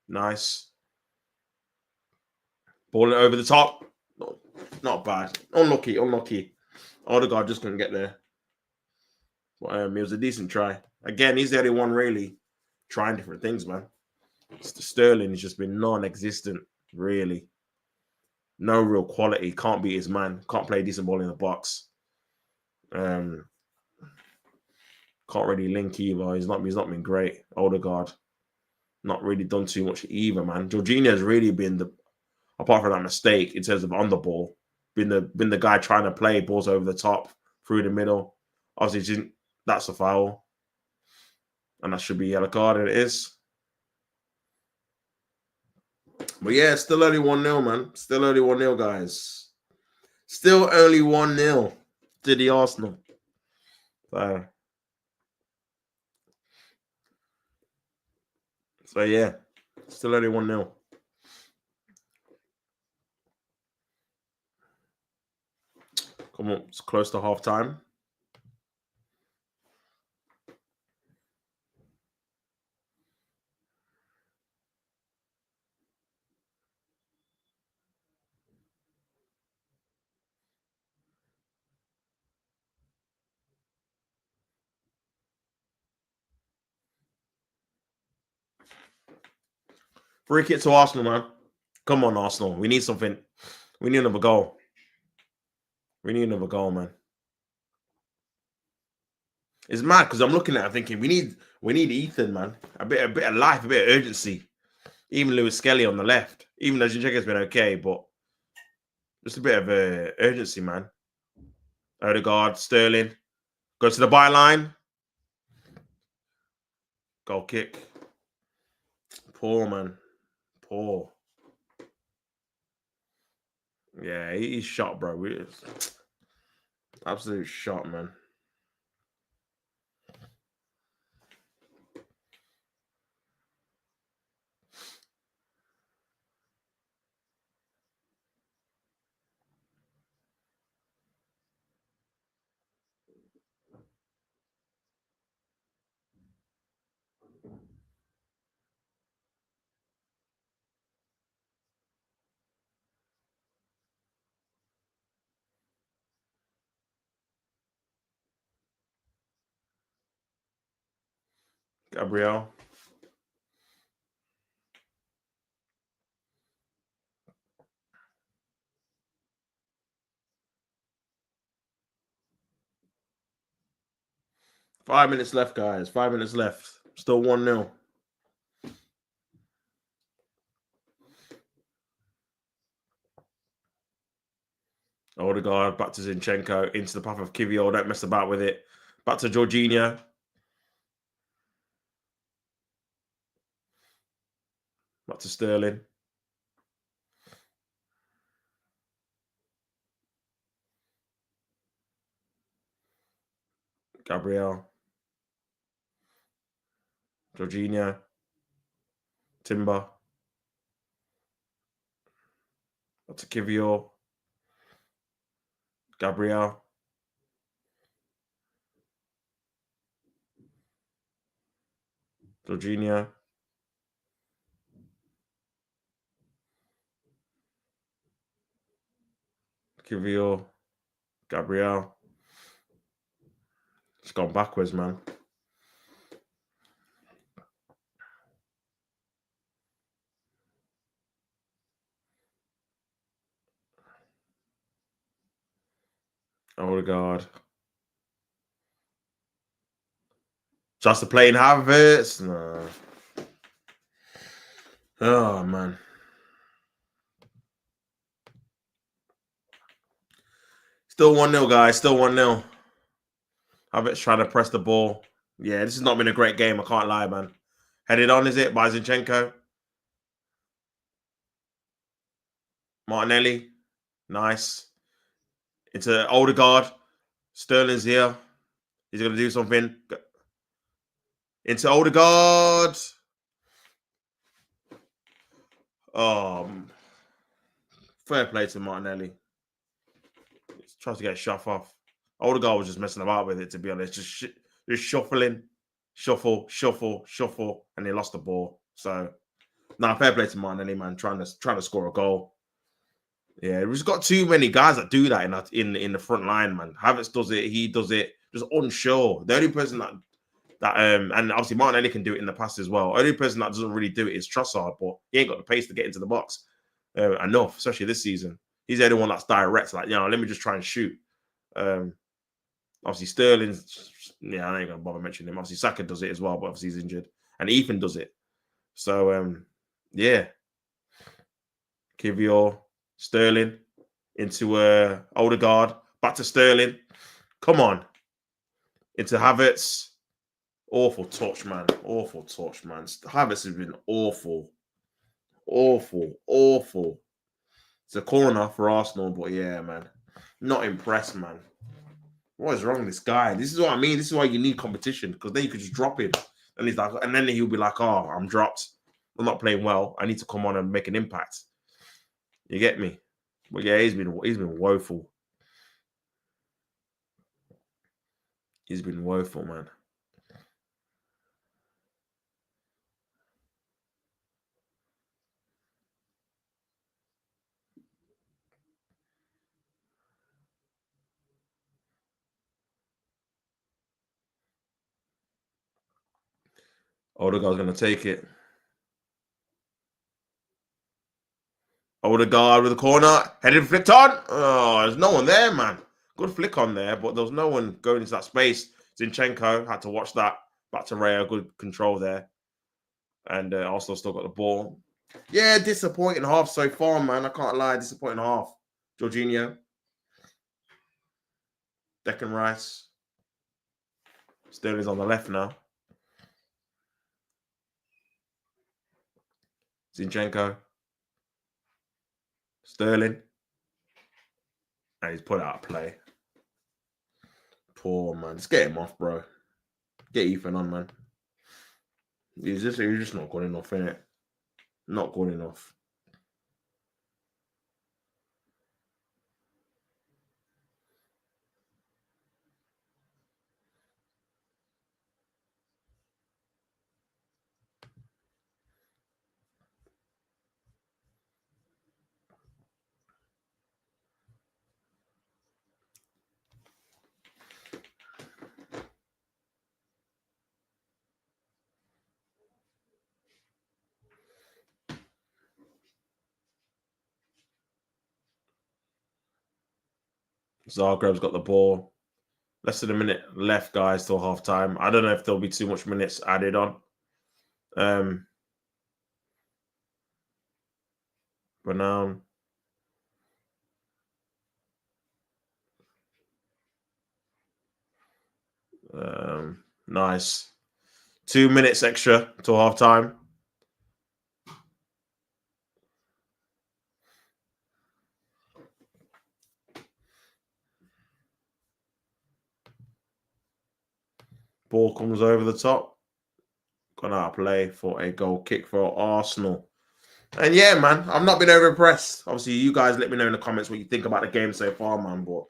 Nice. Ball it over the top. Not bad. Unlucky. Odegaard just couldn't get there. But it was a decent try. Again, he's the only one really trying different things, man. Sterling has just been non-existent, really. No real quality. Can't beat his man. Can't play a decent ball in the box. Can't really link either. He's not been great. Odegaard, not really done too much either, man. Jorginho has really been apart from that mistake in terms of on the ball, been the guy trying to play balls over the top, through the middle. Obviously, that's a foul. And that should be a yellow card, and it is. But yeah, still only 1-0, man. Still only 1-0, guys. Still only 1-0 to the Arsenal. So yeah, still only 1-0. Come on, it's close to half time. Free kick to Arsenal, man. Come on, Arsenal. We need something. We need another goal. We need another goal, man. It's mad because I'm looking at it thinking we need Ethan, man. A bit of life, a bit of urgency. Even Lewis Skelly on the left. Even though Zinchenko's been okay, but just a bit of urgency, man. Odegaard, Sterling. Go to the byline. Goal kick. Poor, man. Poor. Yeah, he's shot, bro. Absolute shot, man. Gabriel. Five minutes left, guys. 5 minutes left. Still 1-0. Odegaard back to Zinchenko into the path of Kivior. Don't mess about with it. Back to Jorginho. Back to Sterling. Gabriel. Jorginho. Timber. Back to Kivior. Gabriel. Jorginho. Kivior. Gabriel. It's gone backwards, man. Odegaard. Just to play in Havertz? No. Oh, man. Still 1-0, guys. Still 1-0. Havertz trying to press the ball. Yeah, this has not been a great game. I can't lie, man. Headed on, is it? By Zinchenko. Martinelli. Nice. Into Odegaard. Sterling's here. He's going to do something. Into Odegaard. Fair play to Martinelli. He's trying to get Shuff off. Odegaard was just messing about with it, to be honest. Just shuffling, shuffle, and he lost the ball. So, fair play to Martinelli, man. Trying to score a goal. Yeah, we've got too many guys that do that in the front line, man. Havertz does it. He does it. Just unsure. The only person that and obviously Martinelli can do it in the past as well. Only person that doesn't really do it is Trossard, but he ain't got the pace to get into the box enough, especially this season. He's the only one that's direct, like, let me just try and shoot. Obviously Sterling's, I ain't gonna bother mentioning him. Obviously Saka does it as well, but obviously he's injured, and Ethan does it. So yeah, Kivior, Sterling into Odegaard, back to Sterling. Come on, into Havertz. Awful touch, man. Awful touch, man. Havertz has been awful. Awful. It's a corner for Arsenal, but yeah, man. Not impressed, man. What is wrong with this guy? This is what I mean. This is why you need competition, because then you could just drop him. And he's like, and then he'll be like, oh, I'm dropped. I'm not playing well. I need to come on and make an impact. You get me? But yeah, he's been woeful. He's been woeful, man. Odegaard's going to take it. Odegaard with the corner. Headed flicked on. Oh, there's no one there, man. Good flick on there, but there was no one going into that space. Zinchenko had to watch that. Back to Raya. Good control there. And Arsenal still got the ball. Yeah, disappointing half so far, man. I can't lie. Disappointing half. Jorginho. Declan Rice. Sterling's on the left now. Zinchenko. Sterling. And he's put out of play. Poor, man. Just get him off, bro. Get Ethan on, man. He's just not good enough, innit? Not good enough. Zagreb's got the ball. Less than a minute left, guys, till half time. I don't know if there'll be too much minutes added on. But now, nice. 2 minutes extra till half time. Ball comes over the top. Gone out of play for a goal kick for Arsenal. And yeah, man, I've not been over impressed. Obviously, you guys let me know in the comments what you think about the game so far, man. But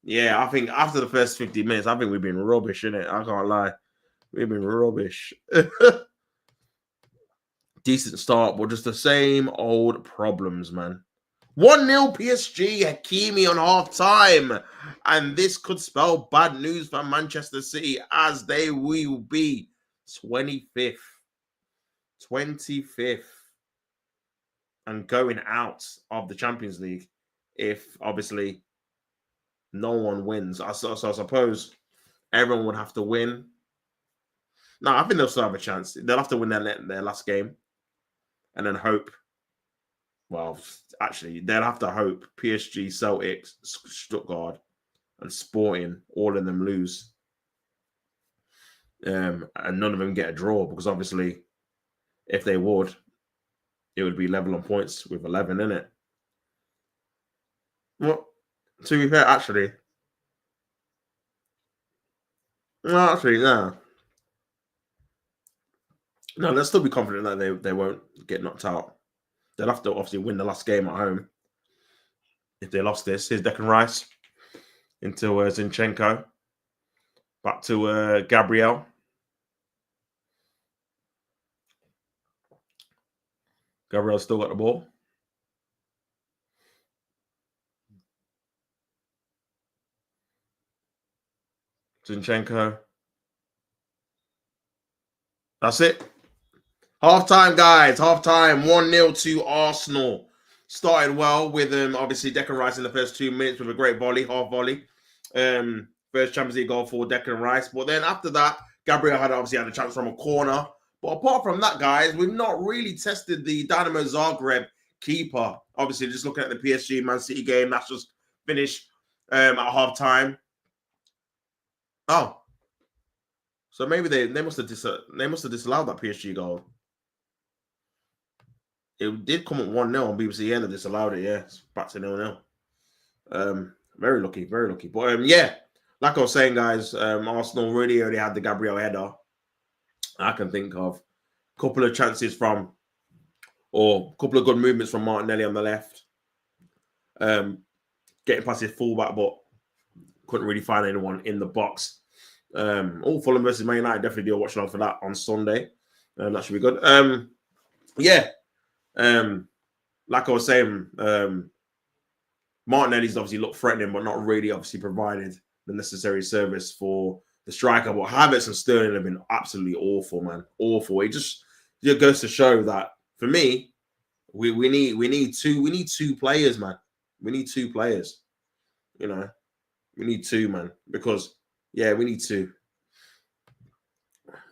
yeah, I think after the first 50 minutes, I think we've been rubbish, innit? I can't lie. We've been rubbish. Decent start, but just the same old problems, man. 1-0 PSG, Hakimi on half time. And this could spell bad news for Manchester City, as they will be 25th. 25th. And going out of the Champions League if, obviously, no one wins. So I suppose everyone would have to win. No, I think they'll still have a chance. They'll have to win their last game and then hope. Well, actually, they'll have to hope PSG, Celtic, Stuttgart, and Sporting, all of them lose. And none of them get a draw, because obviously, if they would, it would be level on points with 11, innit? Well, to be fair, actually, no. No, they'll still be confident that they won't get knocked out. They'll have to obviously win the last game at home. if they lost this. Here's Declan Rice into Zinchenko. Back to Gabriel. Gabriel's still got the ball. Zinchenko. That's it. Half-time, guys. Half-time. 1-0 to Arsenal. Started well with obviously Declan Rice in the first 2 minutes with a great volley, half volley. First Champions League goal for Declan Rice. But then after that, Gabriel had a chance from a corner. But apart from that, guys, we've not really tested the Dinamo Zagreb keeper. Obviously, just looking at the PSG Man City game, that's just finished at half-time. Oh. So maybe they must have disallowed that PSG goal. It did come at 1-0 on BBC. Yeah, they disallowed it. Yeah, it's back to 0-0. Very lucky, very lucky. But yeah, like I was saying, guys, Arsenal really already had the Gabriel header. I can think of a couple of chances from, or a couple of good movements from Martinelli on the left. Getting past his fullback, but couldn't really find anyone in the box. Fulham versus Man United, definitely do a watch along for that on Sunday. That should be good. Yeah. Like I was saying, Martinelli's obviously looked threatening, but not really obviously provided the necessary service for the striker. But Havertz and Sterling have been absolutely awful, man. Awful. It just goes to show that for me, we need two players, man. We need two players. You know, we need two, man, because yeah, we need two.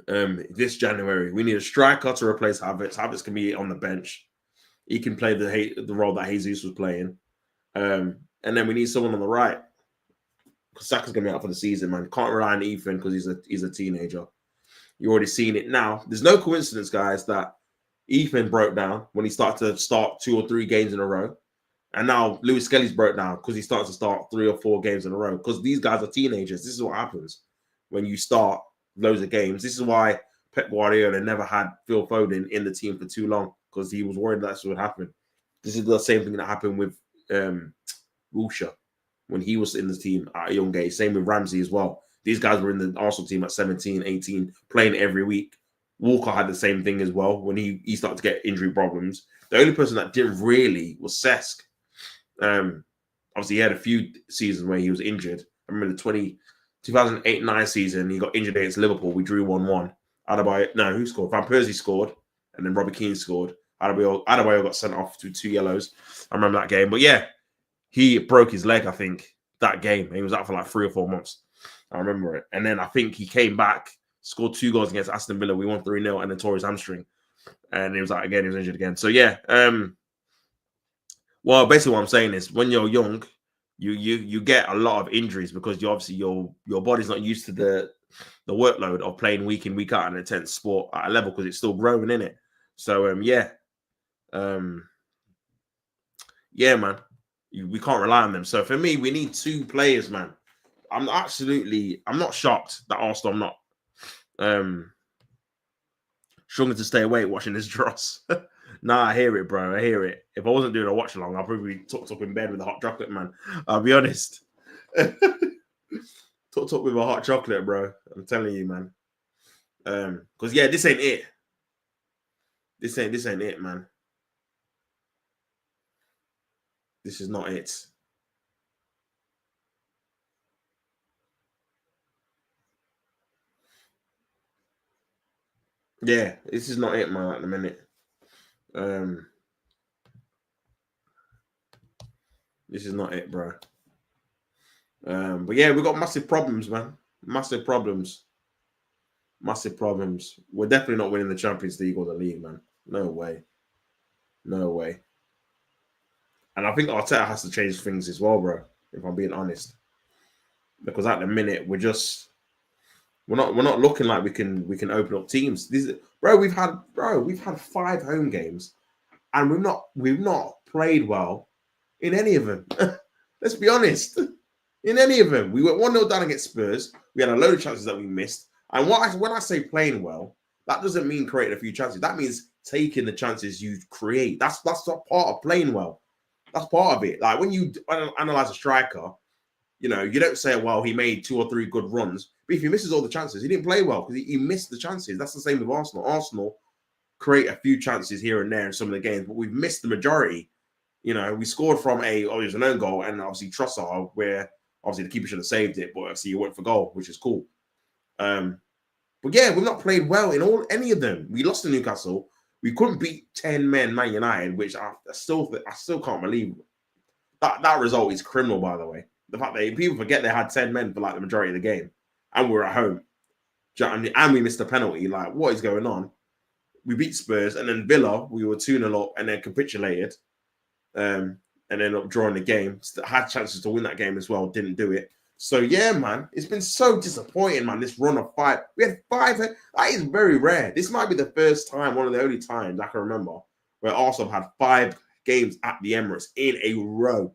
This January, we need a striker to replace Havertz. Havertz can be on the bench. He can play the role that Jesus was playing. And then we need someone on the right. Because Saka's going to be out for the season, man. Can't rely on Ethan because he's a teenager. You've already seen it now. There's no coincidence, guys, that Ethan broke down when he started to start 2 or 3 games in a row. And now Lewis Skelly's broke down because he started to start 3 or 4 games in a row. Because these guys are teenagers. This is what happens when you start loads of games. This is why Pep Guardiola never had Phil Foden in the team for too long, because he was worried that's what would happen. This is the same thing that happened with Wilshere when he was in the team at a young age. Same with Ramsey as well. These guys were in the Arsenal team at 17, 18, playing every week. Walker had the same thing as well when he started to get injury problems. The only person that didn't really was Cesc. Obviously, he had a few seasons where he was injured. I remember the 2008-9 season, he got injured against Liverpool. We drew 1-1. Who scored? Van Persie scored, and then Robbie Keane scored. Adebayo got sent off to 2 yellows. I remember that game. But yeah, he broke his leg, I think, that game. He was out for like 3 or 4 months. I remember it. And then I think he came back, scored 2 goals against Aston Villa. We won 3-0 and then tore his hamstring. And he was out again. He was injured again. So yeah. Well, basically what I'm saying is when you're young, you get a lot of injuries because you obviously your body's not used to the workload of playing week in, week out in an intense sport at a level because it's still growing, in it. So yeah. Yeah, man. We can't rely on them. So for me, we need 2 players, man. I'm not shocked that Arsenal struggling to stay awake watching this dross. Nah, I hear it, bro. I hear it. If I wasn't doing a watch along, I'll probably be tucked up in bed with a hot chocolate, man. I'll be honest. Tucked up with a hot chocolate, bro. I'm telling you, man. Because yeah, this ain't it. This ain't it, man. This is not it. Yeah, this is not it, man, at the minute. This is not it, bro. But yeah, we've got massive problems, man. Massive problems. Massive problems. We're definitely not winning the Champions League or the league, man. No way. No way. And I think Arteta has to change things as well, bro, if I'm being honest. Because at the minute, we're not looking like we can open up teams. We've had 5 home games and we've not played well in any of them. Let's be honest. In any of them. We went 1-0 down against Spurs. We had a load of chances that we missed. And when I say playing well, that doesn't mean creating a few chances. That means taking the chances you create. That's not part of playing well. That's part of it. Like when you analyze a striker, you know, you don't say, well, he made 2 or 3 good runs. But if he misses all the chances, he didn't play well because he missed the chances. That's the same with Arsenal. Arsenal create a few chances here and there in some of the games, but we've missed the majority. You know, we scored from it was an own goal, and obviously Trossard, where obviously the keeper should have saved it, but obviously he went for goal, which is cool. But yeah, we've not played well in any of them. We lost to Newcastle. We couldn't beat 10 men Man United, which I still can't believe. That result is criminal, by the way. The fact that people forget they had 10 men for like the majority of the game, and we're at home, and we missed a penalty. Like, what is going on? We beat Spurs, and then Villa, we were 2-0 up, and then capitulated, and ended up drawing the game. Had chances to win that game as well, didn't do it. So yeah, man, it's been so disappointing, man. This run of 5, we had 5. That is very rare. This might be the first time, one of the only times I can remember, where Arsenal had 5 games at the Emirates in a row.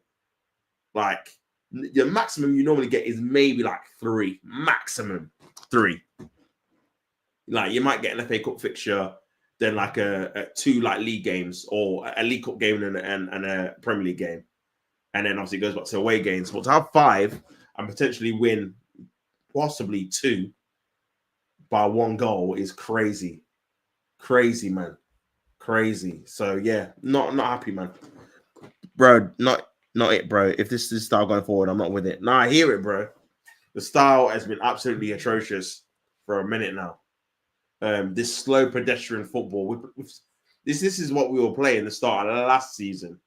Like, the maximum you normally get is maybe like 3, maximum 3. Like, you might get an FA Cup fixture, then like a 2 like league games, or a League Cup game and a Premier League game, and then obviously it goes back to away games. But to have 5 and potentially win possibly 2 by 1 goal is crazy, man, crazy. So yeah, not happy, man, bro. Not it, bro. If this is style going forward, I'm not with it. Nah, I hear it, bro. The style has been absolutely atrocious for a minute now. This slow pedestrian football. This is what we were playing the start of the last season.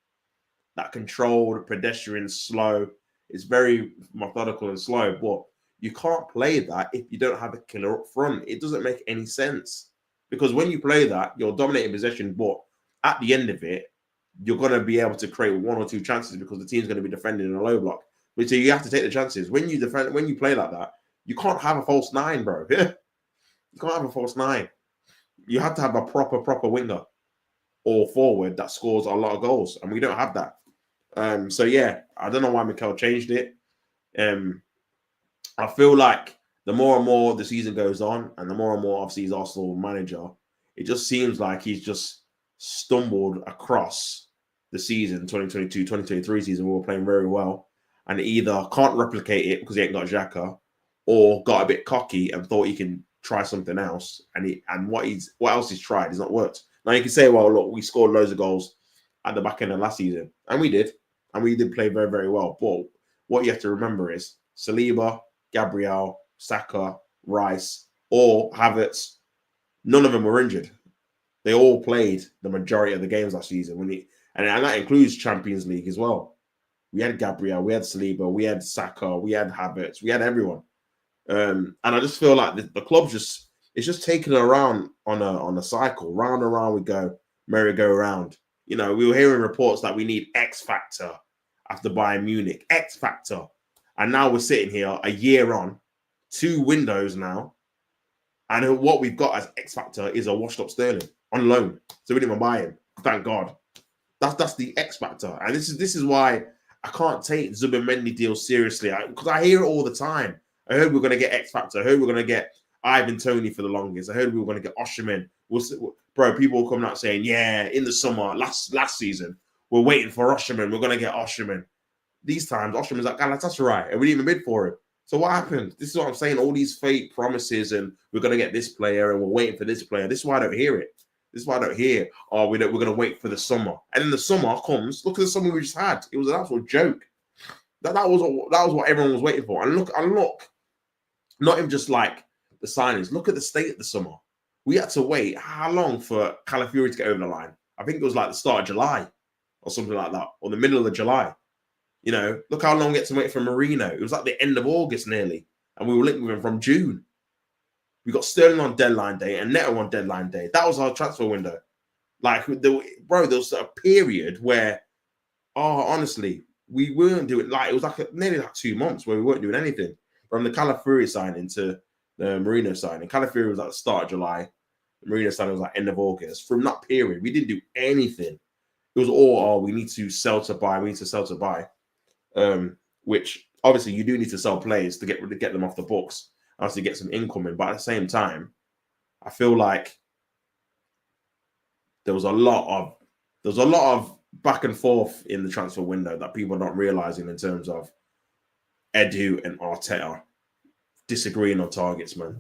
That controlled, pedestrian, slow. It's very methodical and slow, but you can't play that if you don't have a killer up front. It doesn't make any sense, because when you play that, you're dominating possession, but at the end of it, you're going to be able to create 1 or 2 chances because the team's going to be defending in a low block. But so you have to take the chances. When you play like that, you can't have a false 9, bro. You can't have a false 9. You have to have a proper winger or forward that scores a lot of goals, and we don't have that. So yeah, I don't know why Mikel changed it. I feel like the more and more the season goes on, and the more and more obviously he's Arsenal manager, it just seems like he's just stumbled across the season 2022-2023 season. We were playing very well, and either can't replicate it because he ain't got Xhaka, or got a bit cocky and thought he can try something else, and what else he's tried has not worked. Now you can say, well, look, we scored loads of goals at the back end of last season, and we did play very, very well. But what you have to remember is Saliba, Gabriel, Saka, Rice, or Havertz, none of them were injured. They all played the majority of the games last season, and that includes Champions League as well. We had Gabriel, we had Saliba, we had Saka, we had Havertz, we had everyone. And I just feel like the club's it's just taking around on a cycle. Round and round we go, merry-go-round. You know, we were hearing reports that we need X Factor after Bayern Munich, X Factor. And now we're sitting here a year on, 2 windows now, and what we've got as X Factor is a washed-up Sterling on loan. So we didn't even buy him. Thank God. That's the X Factor. And this is why I can't take Zubimendi deal seriously, because I hear it all the time. I heard we're going to get X Factor. I heard we're going to get Ivan Toney for the longest. I heard we were going to get Osherman. Bro, people were coming out saying, yeah, in the summer, last season, we're waiting for Osherman. We're going to get Osherman. These times, Osherman's like Galatasaray, and we didn't even bid for him. So what happened? This is what I'm saying. All these fake promises, and we're going to get this player, and we're waiting for this player. This is why I don't hear it. This is why I don't hear, we're going to wait for the summer. And then the summer comes. Look at the summer we just had. It was an absolute joke. That was what everyone was waiting for. And look, not even just like the signings. Look at the state of the summer. We had to wait how long for Calafiori to get over the line? I think it was like the start of July or something like that, or the middle of July. You know, look how long we had to wait for Marino. It was like the end of August nearly, and we were linked with him from June. We got Sterling on deadline day and Neto on deadline day. That was our transfer window. Like, there was a period where, honestly, we weren't doing, like, it was like nearly like 2 months where we weren't doing anything. From the Calafiori signing to the Marino signing. Calafiori was at the start of July. The Marino signing was like end of August. From that period, we didn't do anything. It was all, we need to sell to buy. We need to sell to buy. Which, obviously, you do need to sell players to get them off the books. Obviously, get some income in. But at the same time, I feel like there was a lot of back and forth in the transfer window that people are not realizing in terms of Edu and Arteta disagreeing on targets, man.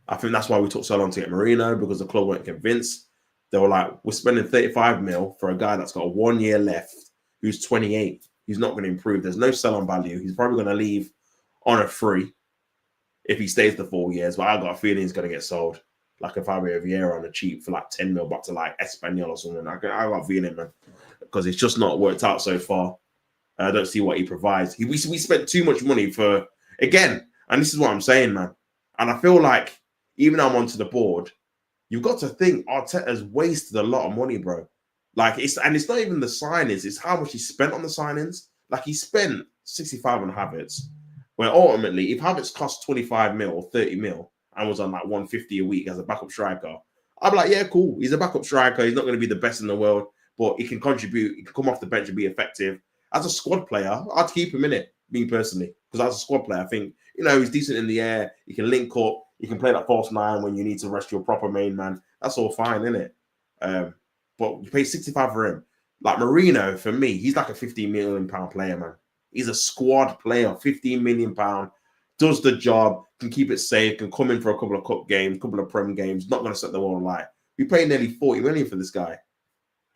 I think that's why we took so long to get Marino, because the club weren't convinced. They were like, we're spending 35 mil for a guy that's got 1 year left, who's 28. He's not going to improve. There's no sell-on value. He's probably going to leave on a free if he stays the 4 years. But I got a feeling he's going to get sold, like a Fabio Vieira on a cheap for like 10 mil back to like Espanyol or something. I got a feeling, man, because it's just not worked out so far. I don't see what he provides. We spent too much money for, again, and this is what I'm saying, man. And I feel like, even though I'm onto the board, you've got to think Arteta's wasted a lot of money, bro. Like, it's not even the signings, it's how much he spent on the signings. Like, he spent 65 on Havertz, where ultimately, if Havertz cost 25 mil or 30 mil and was on like 150 a week as a backup striker, I'd be like, yeah, cool. He's a backup striker. He's not going to be the best in the world, but he can contribute. He can come off the bench and be effective. As a squad player, I'd keep him in it, me personally, because as a squad player, I think, he's decent in the air. He can link up. You can play that false nine when you need to rest your proper main man. That's all fine, isn't it? But you pay 65 for him. Like Marino, for me, he's like a 15 million pound player, man. He's a squad player, 15 million pound, does the job, can keep it safe, can come in for a couple of cup games, couple of Prem games, not going to set the world alight. We pay nearly 40 million for this guy,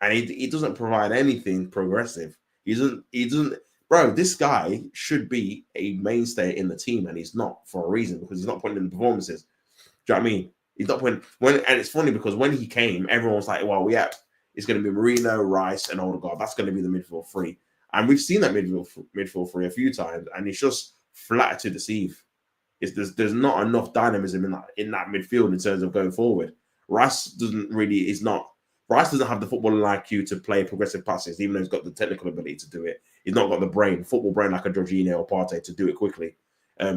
and he doesn't provide anything progressive. He doesn't. Bro, this guy should be a mainstay in the team, and he's not, for a reason, because he's not putting in the performances. Do you know what I mean? He's not putting and it's funny because when he came, everyone was like, well, it's going to be Marino, Rice, and Odegaard. That's going to be the midfield three. And we've seen that midfield three a few times, and it's just flat to deceive. There's not enough dynamism in that midfield in terms of going forward. Rice doesn't have the footballing IQ to play progressive passes, even though he's got the technical ability to do it. He's not got the football brain like a Jorginho or Partey to do it quickly.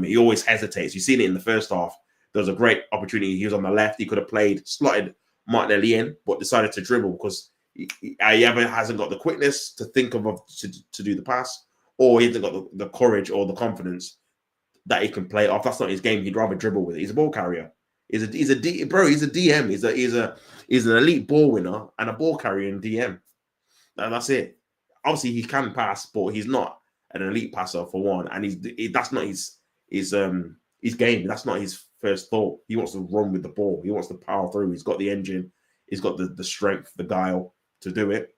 He always hesitates. You've seen it in the first half. There was a great opportunity. He was on the left. He could have slotted Martinelli in, but decided to dribble because he either hasn't got the quickness to think of to do the pass, or he hasn't got the courage or the confidence that he can play off. That's not his game. He'd rather dribble with it. He's a ball carrier. He's a DM. He's an elite ball winner and a ball carrier in DM. And that's it. Obviously, he can pass, but he's not an elite passer for one. And that's not his game. That's not his first thought. He wants to run with the ball. He wants to power through. He's got the engine. He's got the strength, the guile to do it.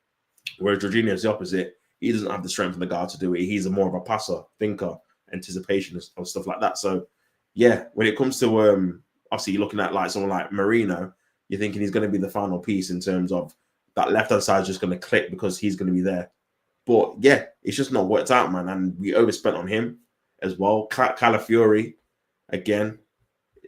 Whereas Jorginho is the opposite. He doesn't have the strength and the guile to do it. He's more of a passer, thinker, anticipation and stuff like that. So, yeah, when it comes to obviously you're looking at like someone like Marino, you're thinking he's going to be the final piece in terms of that left-hand side is just going to click because he's going to be there. But yeah, it's just not worked out, man. And we overspent on him as well. Calafiori, again,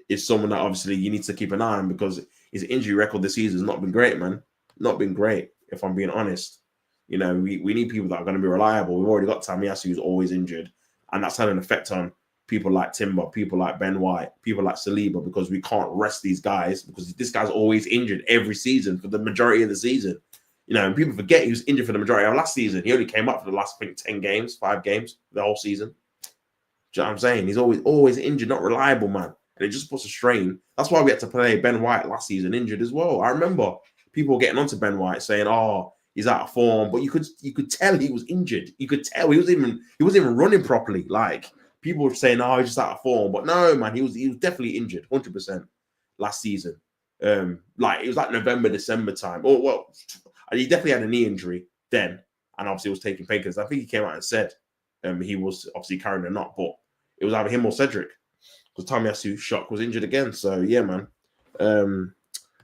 is someone that obviously you need to keep an eye on because his injury record this season has not been great, man. Not been great, if I'm being honest. We need people that are going to be reliable. We've already got Tamiyasu, who's always injured. And that's had an effect on people like Timber, people like Ben White, people like Saliba, because we can't rest these guys because this guy's always injured every season for the majority of the season. And people forget he was injured for the majority of last season. He only came up for the last, I think, 5 games, the whole season. Do you know what I'm saying? He's always injured, not reliable, man. And it just puts a strain. That's why we had to play Ben White last season injured as well. I remember people getting onto Ben White saying, "Oh, he's out of form," but you could tell he was injured. You could tell he wasn't even running properly. Like people were saying, "Oh, he's just out of form," but no, man, he was definitely injured, 100% last season. It was like November, December time. Oh well, he definitely had a knee injury then, and obviously was taking painkillers. I think he came out and said he was obviously carrying a knot, but it was either him or Cedric. Because Tamiyasu Shock was injured again. So yeah, man.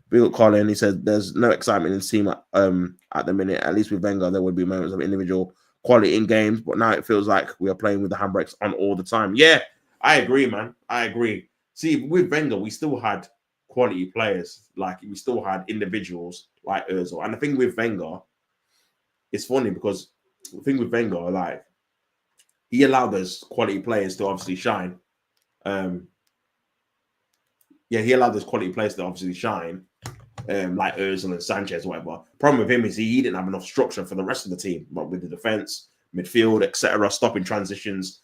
Big up Colin. He said there's no excitement in the team at the minute. At least with Wenger, there would be moments of individual quality in games, but now it feels like we are playing with the handbrakes on all the time. Yeah, I agree, man. I agree. See, with Wenger, we still had quality players. Like we still had individuals like Ozil. And the thing with Wenger, it's funny because the thing with Wenger, like he allowed those quality players to obviously shine. He allowed those quality players to obviously shine, like Ozil and Sanchez, or whatever. Problem with him is he didn't have enough structure for the rest of the team, but with the defense, midfield, etc., stopping transitions,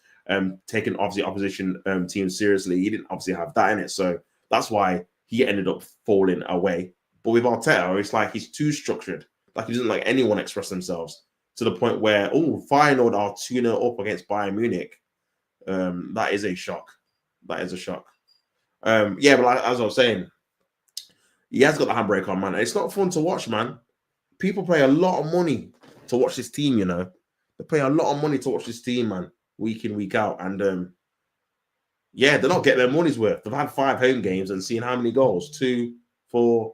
taking obviously opposition teams seriously. He didn't obviously have that in it, so that's why he ended up falling away. But with Arteta, it's like he's too structured. Like he doesn't like anyone express themselves to the point where, oh, Feyenoord are 2-0 up against Bayern Munich. That is a shock. That is a shock. Yeah, but like, as I was saying, he has got the handbrake on, man. It's not fun to watch, man. People pay a lot of money to watch this team, you know. They pay a lot of money to watch this team, man, week in, week out. And yeah, they're not getting their money's worth. They've had 5 home games and seen how many goals? 2, 4,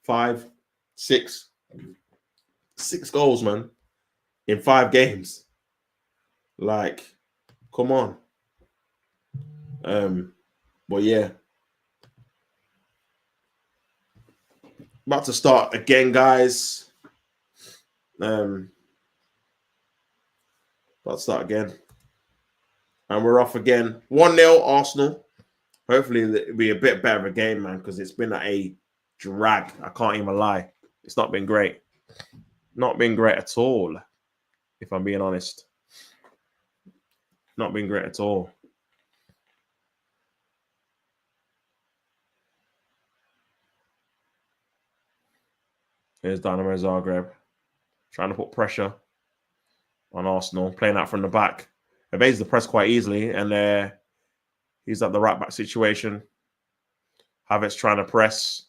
5, 6. 6 goals, man, in 5 games. Like, come on. But yeah. About to start again, guys. About to start again. And we're off again. 1-0 Arsenal. Hopefully it'll be a bit better of a game, man, because it's been a drag. I can't even lie. It's not been great. Not been great at all, if I'm being honest. Not been great at all. Here's Dinamo Zagreb. Trying to put pressure on Arsenal. Playing out from the back. Evades the press quite easily. And he's at the right back situation. Havertz trying to press.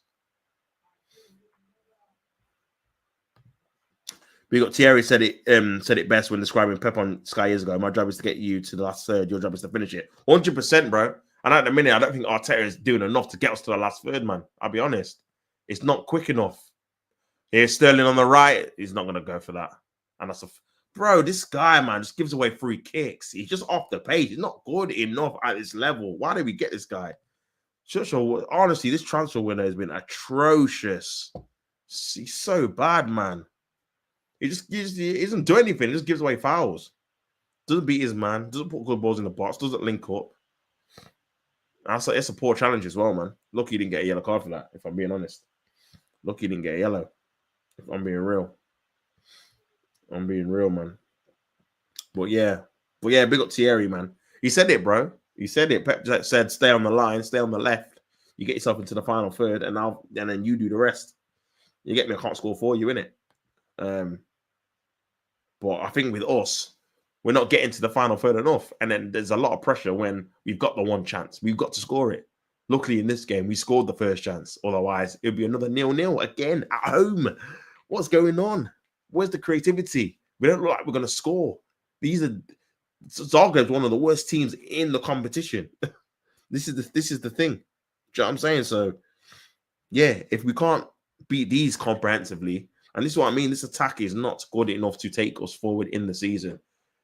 We got Thierry said it best when describing Pep on Sky years ago. My job is to get you to the last third. Your job is to finish it. 100%, bro. And at the minute, I don't think Arteta is doing enough to get us to the last third, man. I'll be honest. It's not quick enough. Here's Sterling on the right. He's not going to go for that. And that's bro, this guy, man, just gives away free kicks. He's just off the page. He's not good enough at this level. Why did we get this guy? Sure, honestly, this transfer window has been atrocious. He's so bad, man. He doesn't do anything. He just gives away fouls. Doesn't beat his man. Doesn't put good balls in the box. Doesn't link up. It's a poor challenge as well, man. Lucky he didn't get a yellow card for that, if I'm being honest. Lucky he didn't get a yellow. If I'm being real. I'm being real, man. But yeah, big up Thierry, man. He said it, bro. He said it. Pep said, stay on the line, stay on the left. You get yourself into the final third, and then you do the rest. You get me, I can't score for you, innit? But I think with us, we're not getting to the final third enough. And then there's a lot of pressure when we've got the one chance. We've got to score it. Luckily, in this game, we scored the first chance. Otherwise, it would be another 0-0 again at home. What's going on? Where's the creativity? We don't look like we're going to score. Zagreb's one of the worst teams in the competition. This is the thing. Do you know what I'm saying? So, yeah, if we can't beat these comprehensively, and this is what I mean, this attack is not good enough to take us forward in the season.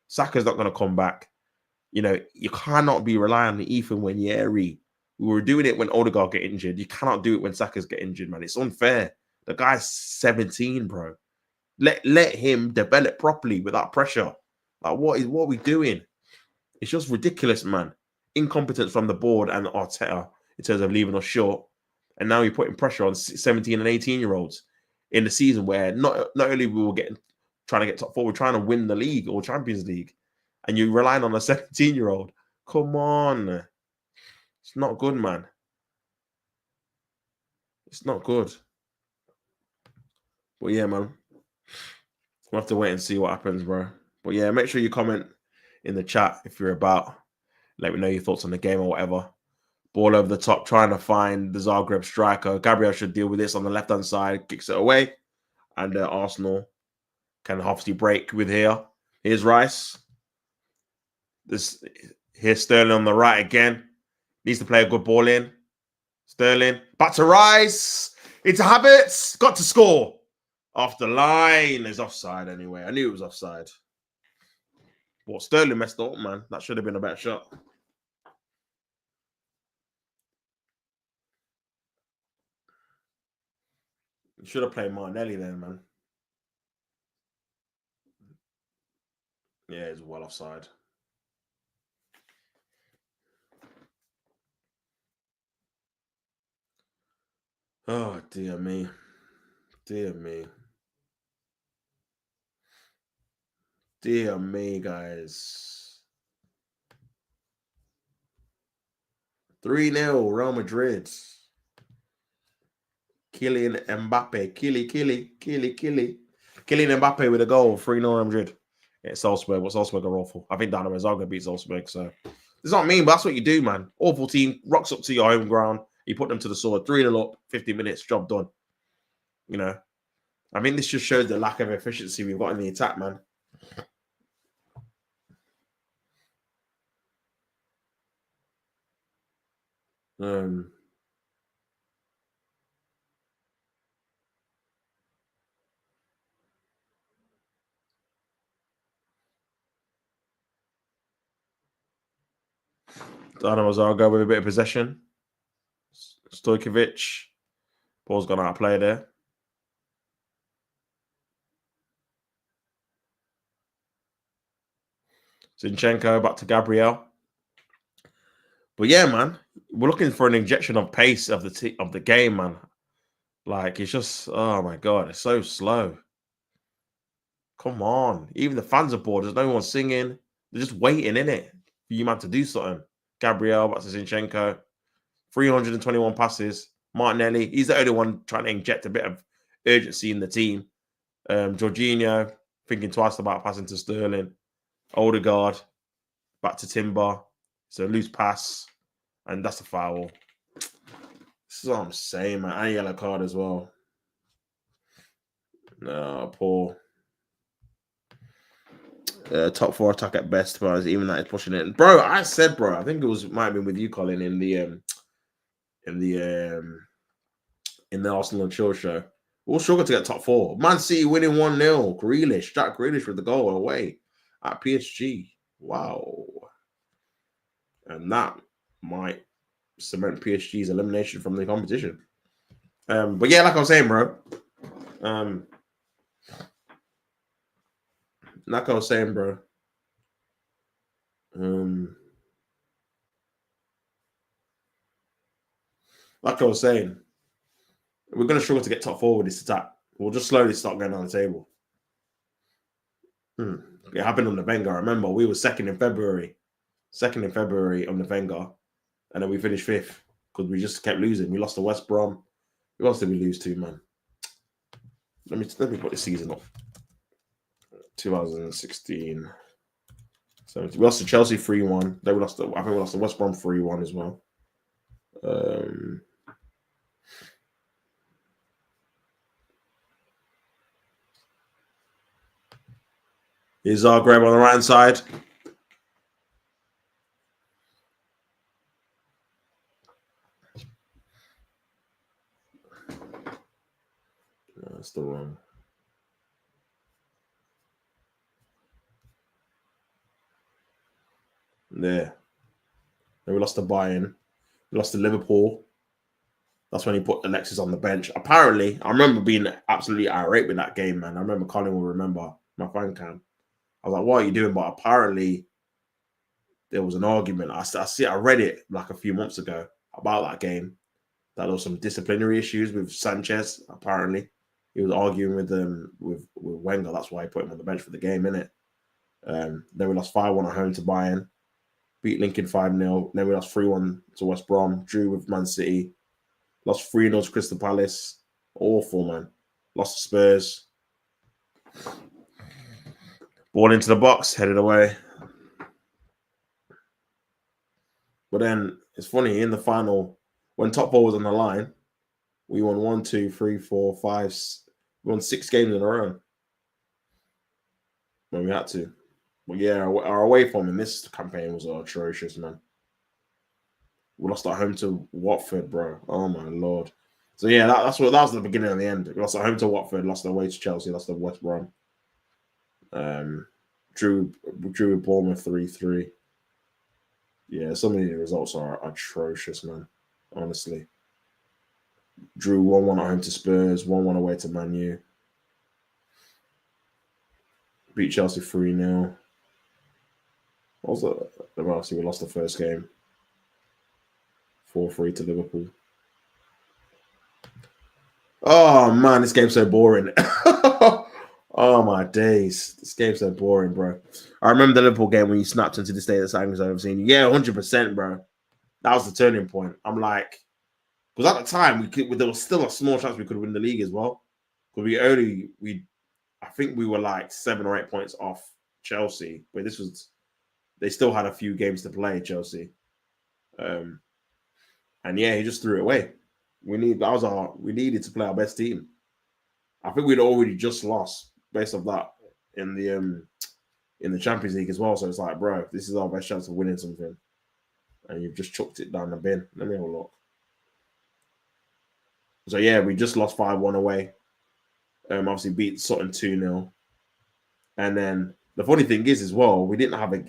Saka's not going to come back. You know, you cannot be relying on Ethan Nwaneri. We were doing it when Odegaard get injured. You cannot do it when Saka's get injured, man. It's unfair. The guy's 17, bro. Let him develop properly without pressure. Like, what are we doing? It's just ridiculous, man. Incompetence from the board and Arteta in terms of leaving us short. And now you're putting pressure on 17 and 18-year-olds in the season where not only we were trying to get top 4, we're trying to win the league or Champions League. And you're relying on a 17-year-old. Come on. It's not good, man. It's not good. But yeah, man. We'll have to wait and see what happens, bro. But yeah, make sure you comment in the chat if you're about. Let me know your thoughts on the game or whatever. Ball over the top, trying to find the Zagreb striker. Gabriel should deal with this on the left-hand side. Kicks it away. And Arsenal can obviously break with here. Here's Rice. Here's Sterling on the right again. Needs to play a good ball in. Sterling. Back to Rice. Into Havertz. Got to score. Off the line. Is offside anyway. I knew it was offside. But Sterling messed up, man. That should have been a better shot. You should have played Martinelli then, man. Yeah, it's well offside. Oh, dear me. Dear me. Dear me, guys. 3-0, Real Madrid. Kylian Mbappe. Killy. Kylian Mbappe with a goal, 3-0 Madrid. Yeah, Salzburg. What Salzburg are awful. I think Dinamo Zagreb beat Salzburg. So it's not mean, but that's what you do, man. Awful team rocks up to your home ground. You put them to the sword. 3-0 up, 50 minutes, job done. You know, I mean, this just shows the lack of efficiency we've got in the attack, man. Dinamo Zagreb with a bit of possession. Stojkovic. Ball's gone out of play there. Zinchenko back to Gabriel. But yeah, man, we're looking for an injection of pace of the game, man. Like, it's just, oh my God, it's so slow. Come on. Even the fans are bored. There's no one singing. They're just waiting, innit? For you, man, to do something. Gabriel back to Zinchenko. 321 passes. Martinelli, he's the only one trying to inject a bit of urgency in the team. Jorginho, thinking twice about passing to Sterling. Odegaard, back to Timber. It's a loose pass. And that's a foul. This is what I'm saying, man. And a yellow card as well. No, poor. Top 4 attack at best, but even that is pushing it. Bro, I said, bro, I think it might have been with you, Colin, in the Arsenal and Chill show. We'll struggle to get top 4. Man City winning 1-0. Grealish, Jack Grealish with the goal away at PSG. Wow. And that might cement PSG's elimination from the competition. But yeah, like I was saying, bro. Like I was saying, bro. Like I was saying, we're going to struggle to get top 4 with this attack. We'll just slowly start going down the table. It happened on the Wenger. I remember we were second in February on the Wenger, and then we finished 5th because we just kept losing. We lost to West Brom. Who else did we lose to, man? Let me put this season up. 2016. So we lost to Chelsea 3-1. Then I think we lost to West Brom 3-1 as well. Here's Zagreb on the right hand side. No, that's the wrong. There. Then we lost to Bayern. We lost to Liverpool. That's when he put Alexis on the bench. Apparently, I remember being absolutely irate with that game, man. I remember Colin will remember my fan cam. I was like, what are you doing? But apparently, there was an argument. I read it like a few months ago about that game. That there was some disciplinary issues with Sanchez, apparently. He was arguing with Wenger. That's why he put him on the bench for the game, innit? Then we lost 5-1 at home to Bayern. Beat Lincoln 5-0. Then we lost 3-1 to West Brom. Drew with Man City. Lost 3-0 to Crystal Palace. Awful, man. Lost to Spurs. Ball into the box. Headed away. But then, it's funny, in the final, when top 4 was on the line, we won 1, 2, 3, 4, 5. We won 6 games in a row. When we had to. But yeah, our away form in this campaign was atrocious, man. We lost at home to Watford, bro. Oh my lord. So yeah, that was the beginning and the end. We lost at home to Watford, lost away to Chelsea, lost to West Brom. Drew with Bournemouth 3-3. Yeah, some of the results are atrocious, man. Honestly. Drew 1-1 at home to Spurs, 1-1 away to Man U. Beat Chelsea 3-0. What was that? Obviously, we lost the first game. 4-3 to Liverpool. Oh, man, this game's so boring. Oh, my days. This game's so boring, bro. I remember the Liverpool game when you snapped into the state of Sanchez I've seen. Yeah, 100%, bro. That was the turning point. I'm like, because at the time, there was still a small chance we could win the league as well. Because I think we were like 7 or 8 points off Chelsea, but they still had a few games to play, Chelsea. And yeah, he just threw it away. We needed to play our best team. I think we'd already just lost based off that in the Champions League as well. So it's like, bro, this is our best chance of winning something, and you've just chucked it down the bin. Let me have a look. So yeah, we just lost 5-1 away. Obviously beat Sutton 2-0. And then the funny thing is as well, we didn't have a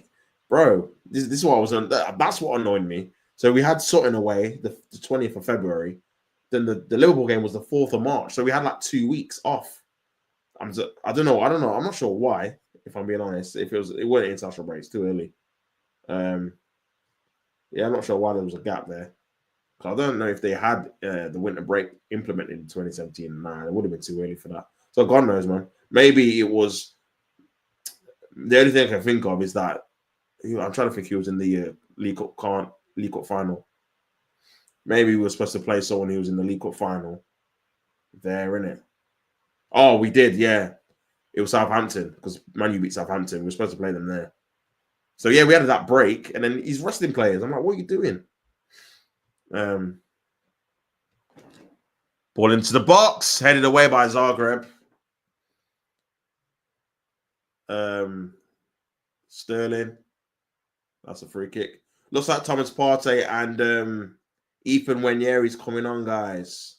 bro. This is what I was on. That's what annoyed me. So we had Sutton away the 20th of February. Then the Liverpool game was the 4th of March. So we had like 2 weeks off. I don't know. I'm not sure why, if I'm being honest. If it wasn't international break, it's too early. Yeah, I'm not sure why there was a gap there. I don't know if they had the winter break implemented in 2017. Nah, it would have been too early for that. So God knows, man. Maybe it was. The only thing I can think of is that I'm trying to think he was in the League Cup final. Maybe we were supposed to play someone who was in the League Cup final. There, innit? Oh, we did, yeah. It was Southampton because Man U beat Southampton. We were supposed to play them there. So yeah, we had that break, and then he's resting players. I'm like, what are you doing? Ball into the box, headed away by Zagreb. Sterling. That's a free kick. Looks like Thomas Partey and Ethan Nwaneri's coming on, guys.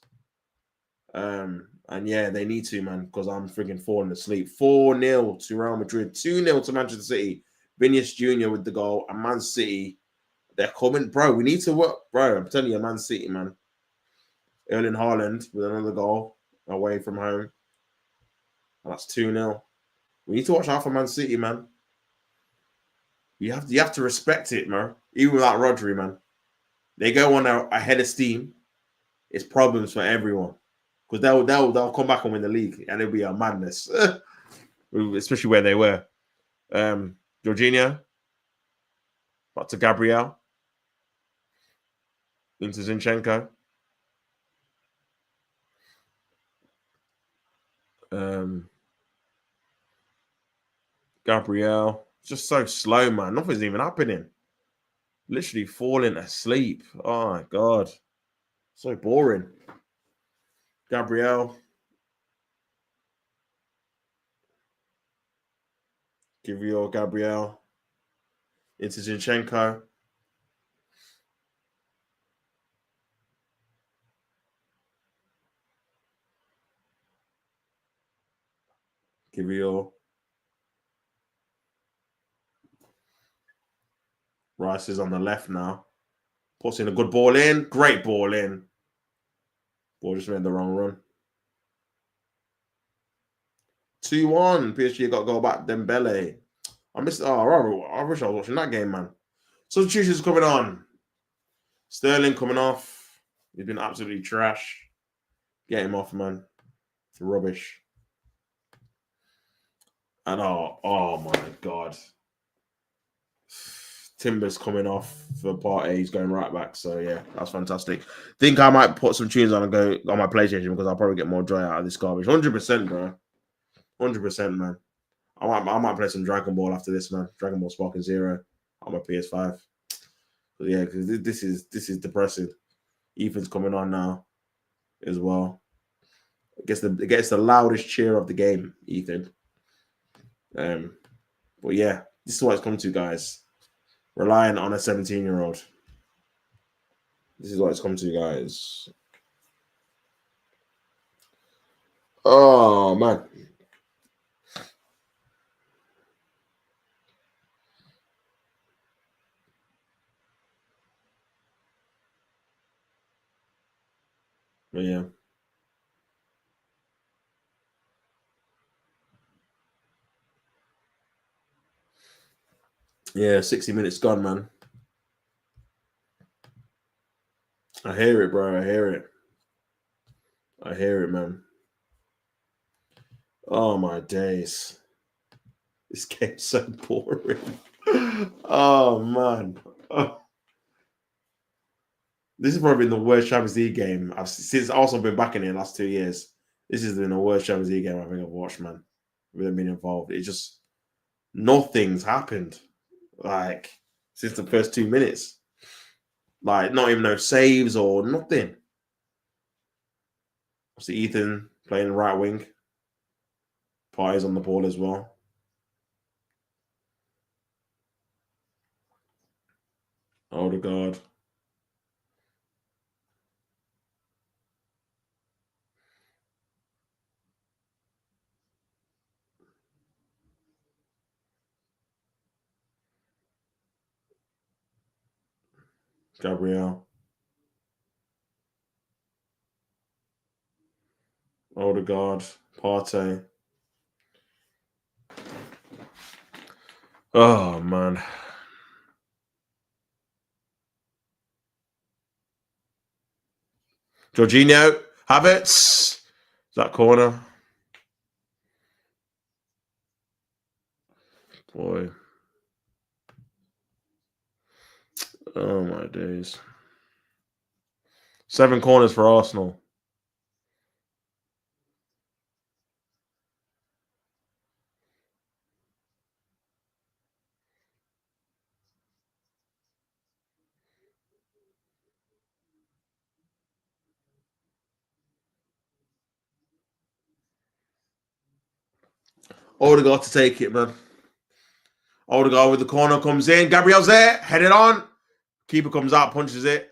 And yeah, they need to, man, because I'm freaking falling asleep. 4-0 to Real Madrid, 2-0 to Manchester City. Vinicius Jr. with the goal, and Man City, they're coming. Bro, we need to work. Bro, I'm telling you, Man City, man. Erling Haaland with another goal away from home. And that's 2-0. We need to watch out for Man City, man. You have to respect it, man. Even without Rodri, man. They go on ahead of steam. It's problems for everyone. Because they'll come back and win the league, and it'll be a madness. Especially where they were. Jorginho. Back to Gabriel. Into Zinchenko. Gabriel. Just so slow, man. Nothing's even happening. Literally falling asleep. Oh, my God. So boring. Gabriel. Gabriel. Into Zinchenko. Gabriel. Rice is on the left now. Puts in a good ball in. Great ball in. Ball just made the wrong run. 2-1. PSG got to go back. Dembele. I wish I was watching that game, man. Substitutions coming on. Sterling coming off. He's been absolutely trash. Get him off, man. It's rubbish. And oh my God. Timber's coming off for Partey. He's going right back. So yeah, that's fantastic. Think I might put some tunes on and go on my PlayStation because I'll probably get more joy out of this garbage. 100%, bro. 100%, man. I might play some Dragon Ball after this, man. Dragon Ball Sparking Zero on my PS5. But yeah, because this is depressing. Ethan's coming on now as well. It gets the loudest cheer of the game, Ethan. But yeah, this is what it's come to, guys. Relying on a 17-year-old. This is what it's come to, guys. Oh, man. But yeah. Yeah, 60 minutes gone, man. I hear it, bro. I hear it. I hear it, man. Oh, my days. This game's so boring. Oh, man. Oh. This has probably been the worst Champions League game I've since Arsenal been back in it the last 2 years. This has been the worst Champions League game I think I've watched, man. with them being involved. It just nothing's happened. Like since the first 2 minutes. Like not even no saves or nothing. See Ethan playing the right wing. Partey's on the ball as well. Odegaard. Gabriel. Odegaard. Partey. Oh, man. Jorginho. Havertz. That corner. Boy. Oh, my days. 7 corners for Arsenal. Odegaard to take it, man. Odegaard with the corner comes in. Gabriel's there. Headed on. Keeper comes out, punches it.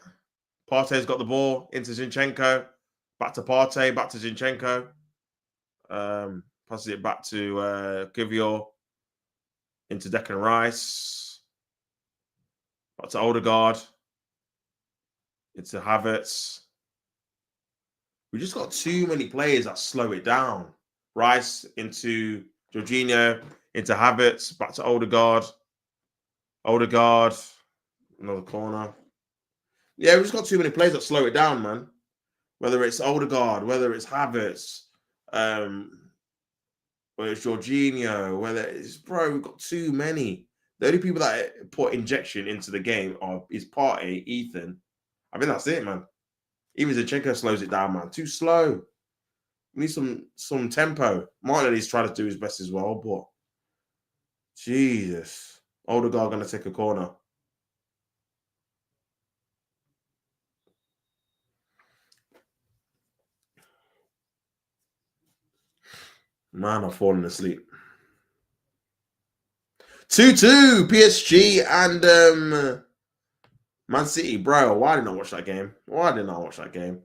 Partey's got the ball into Zinchenko. Back to Partey. Back to Zinchenko. Passes it back to Kivior. Into Declan Rice. Back to Odegaard. Into Havertz. We just got too many players that slow it down. Rice into Jorginho. Into Havertz. Back to Odegaard. Odegaard. Another corner. Yeah, we just got too many players that slow it down, man. Whether it's Odegaard, whether it's Havertz, whether it's Jorginho, whether it's we've got too many. The only people that put injection into the game is Partey, Ethan. I think that's it, man. Even Zinchenko slows it down, man. Too slow. We need some tempo. Martinelli's trying to do his best as well, but Jesus. Odegaard gonna take a corner. Man, I'm falling asleep. 2-2 PSG and Man City, bro. Why didn't I watch that game? Why didn't I watch that game?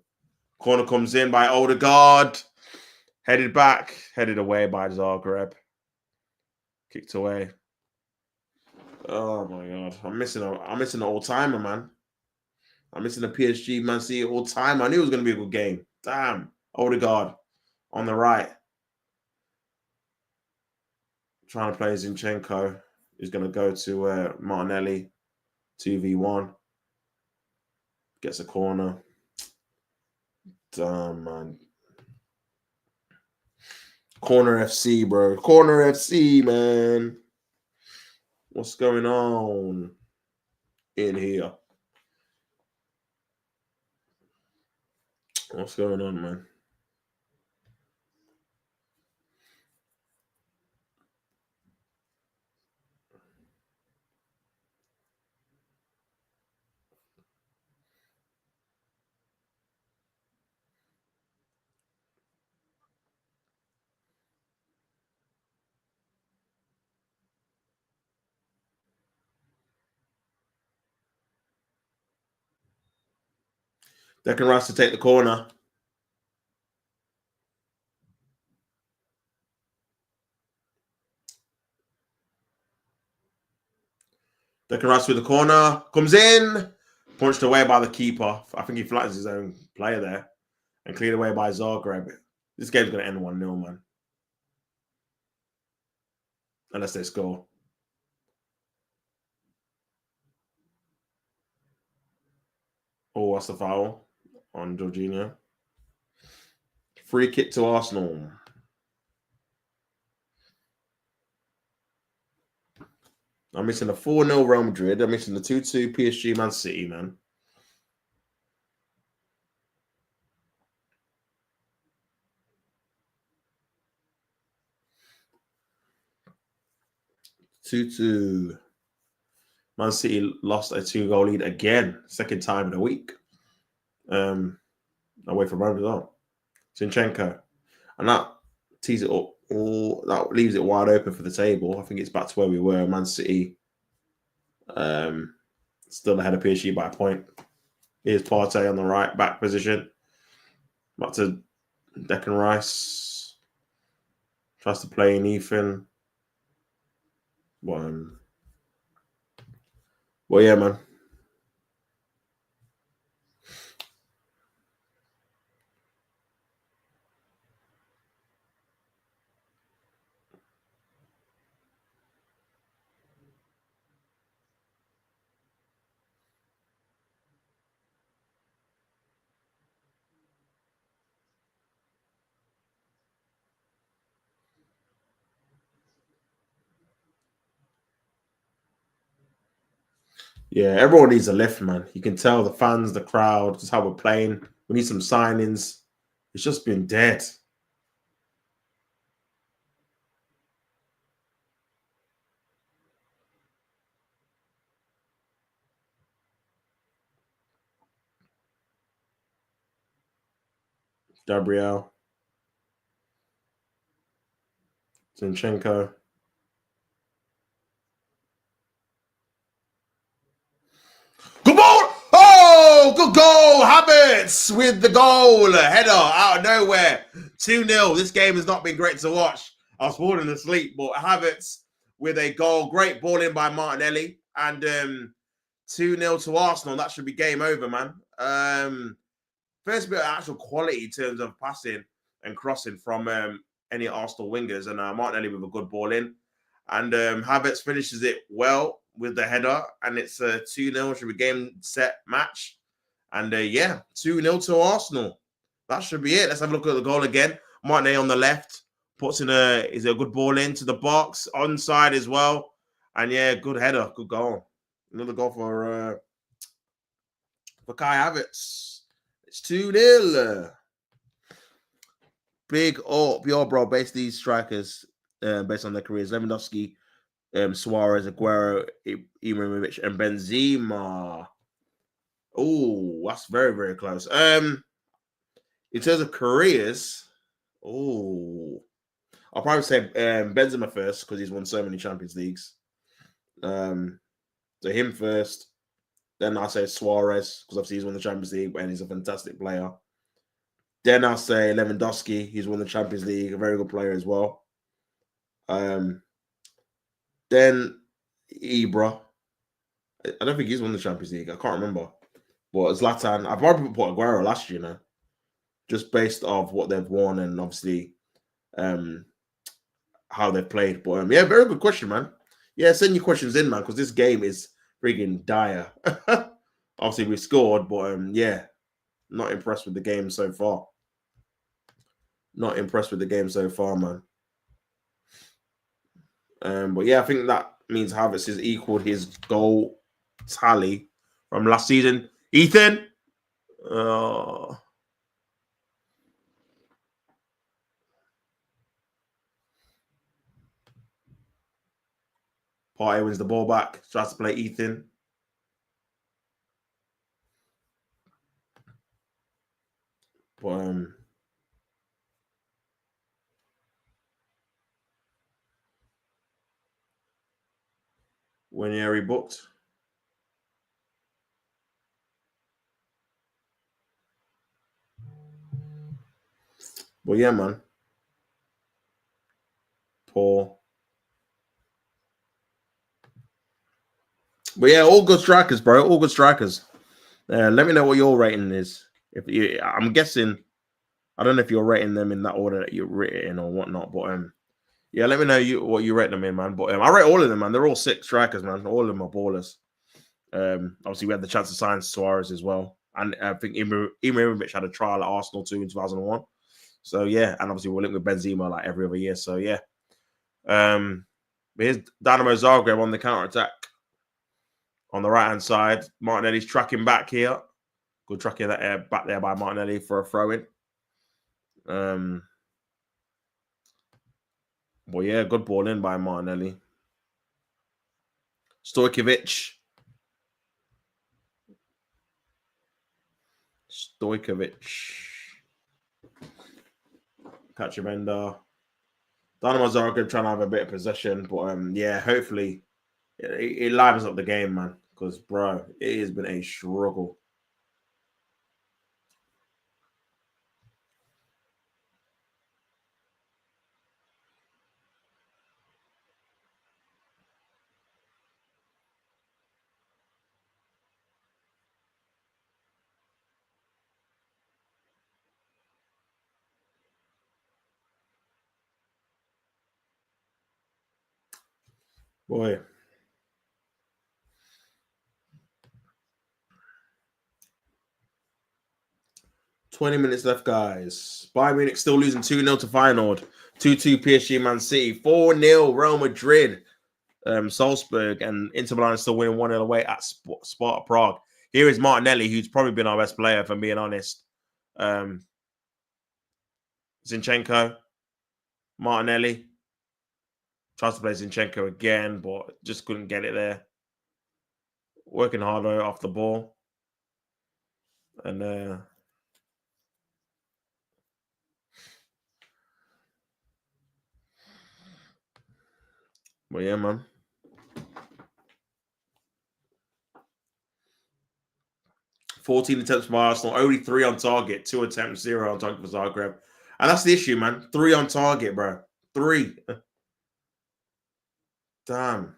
Corner comes in by Odegaard. Headed back. Headed away by Zagreb. Kicked away. Oh my god. I'm missing an all-timer, man. I'm missing a PSG Man City all-timer. I knew it was gonna be a good game. Damn. Odegaard on the right. Trying to play Zinchenko. He's gonna go to Martinelli. 2v1. Gets a corner. Damn, man. Corner FC, bro. Corner FC, man. What's going on in here? What's going on, man? Declan Rice to take the corner. Declan Rice with the corner. Comes in. Punched away by the keeper. I think he flattens his own player there. And cleared away by Zagreb. This game's going to end 1-0, man. Unless they score. Oh, that's the foul on Jorginho. Free kick to Arsenal. I'm missing a 4-0 Real Madrid. I'm missing the 2-2 PSG Man City, man. 2-2. Man City lost a 2-goal lead again, second time in a week. Away from home as well. Zinchenko. And that tees it up. That leaves it wide open for the table. I think it's back to where we were. Man City still ahead of PSG by a point. Here's Partey on the right back position. Back to Declan Rice. Tries to play in Ethan. Well, yeah, man. Yeah, everyone needs a lift, man. You can tell the fans, the crowd, just how we're playing. We need some signings. It's just been dead. Gabriel. Zinchenko. Good ball! Oh, good goal! Havertz with the goal. Header out of nowhere. 2-0. This game has not been great to watch. I was falling asleep, but Havertz with a goal. Great ball in by Martinelli. And 2-0 to Arsenal. That should be game over, man. First bit of actual quality in terms of passing and crossing from any Arsenal wingers. And Martinelli with a good ball in. And Havertz finishes it well with the header. And it's a 2-0. Should be game, set, match. And yeah, 2-0 to Arsenal. That should be it. Let's have a look at the goal again. Martinelli on the left. Puts in a good ball into the box. Onside as well. And yeah, good header. Good goal. Another goal for Kai Havertz. It's 2-0. Big up, your bro. Based these strikers, based on their careers, Lewandowski, Suarez, Aguero, Ibrahimovic, and Benzema. Oh, that's very, very close. In terms of careers, I'll probably say Benzema first because he's won so many Champions Leagues. So him first. Then I'll say Suarez because obviously he's won the Champions League and he's a fantastic player. Then I'll say Lewandowski. He's won the Champions League, a very good player as well. Then Ibra. I don't think he's won the Champions League. I can't remember. But Zlatan, I've probably put Aguero last year, just based off what they've won and obviously how they've played. But yeah, very good question, man. Yeah, send your questions in, man, because this game is freaking dire. Obviously, we scored, but yeah, not impressed with the game so far. Not impressed with the game so far, man. But yeah, I think that means Havertz has equaled his goal tally from last season. Ethan? Partey wins the ball back. Tries to play Ethan. But when he booked. But yeah, man. Poor. But yeah, all good strikers, bro. All good strikers. Let me know what your rating is. I'm guessing, I don't know if you're rating them in that order that you're written or whatnot, but yeah, let me know what you rate them in, man. But I rate all of them, man. They're all sick strikers, man. All of them are ballers. Obviously, we had the chance to sign Suarez as well, and I think Ibrahimovic had a trial at Arsenal too in 2001. So yeah, and obviously we're linked with Benzema like every other year. So yeah, here's Dinamo Zagreb on the counter attack on the right hand side. Martinelli's tracking back here. Good tracking that back there by Martinelli for a throw in. Well, yeah, good ball in by Martinelli. Stojkovic. Kachabenda. Dinamo Zagreb trying to have a bit of possession, but yeah, hopefully it livens up the game, man. Because bro, it has been a struggle. Boy. 20 minutes left, guys. Bayern Munich still losing 2-0 to Feyenoord. 2-2 PSG Man City. 4-0 Real Madrid. Salzburg, and Inter Milan still winning 1-0 away at Sparta Prague. Here is Martinelli, who's probably been our best player, if I'm being honest. Zinchenko. Martinelli. Tries to play Zinchenko again, but just couldn't get it there. Working harder off the ball. And but yeah, man. 14 attempts by Arsenal, only 3 on target, 2 attempts, 0 on target for Zagreb. And that's the issue, man. 3 on target, bro. 3. Damn.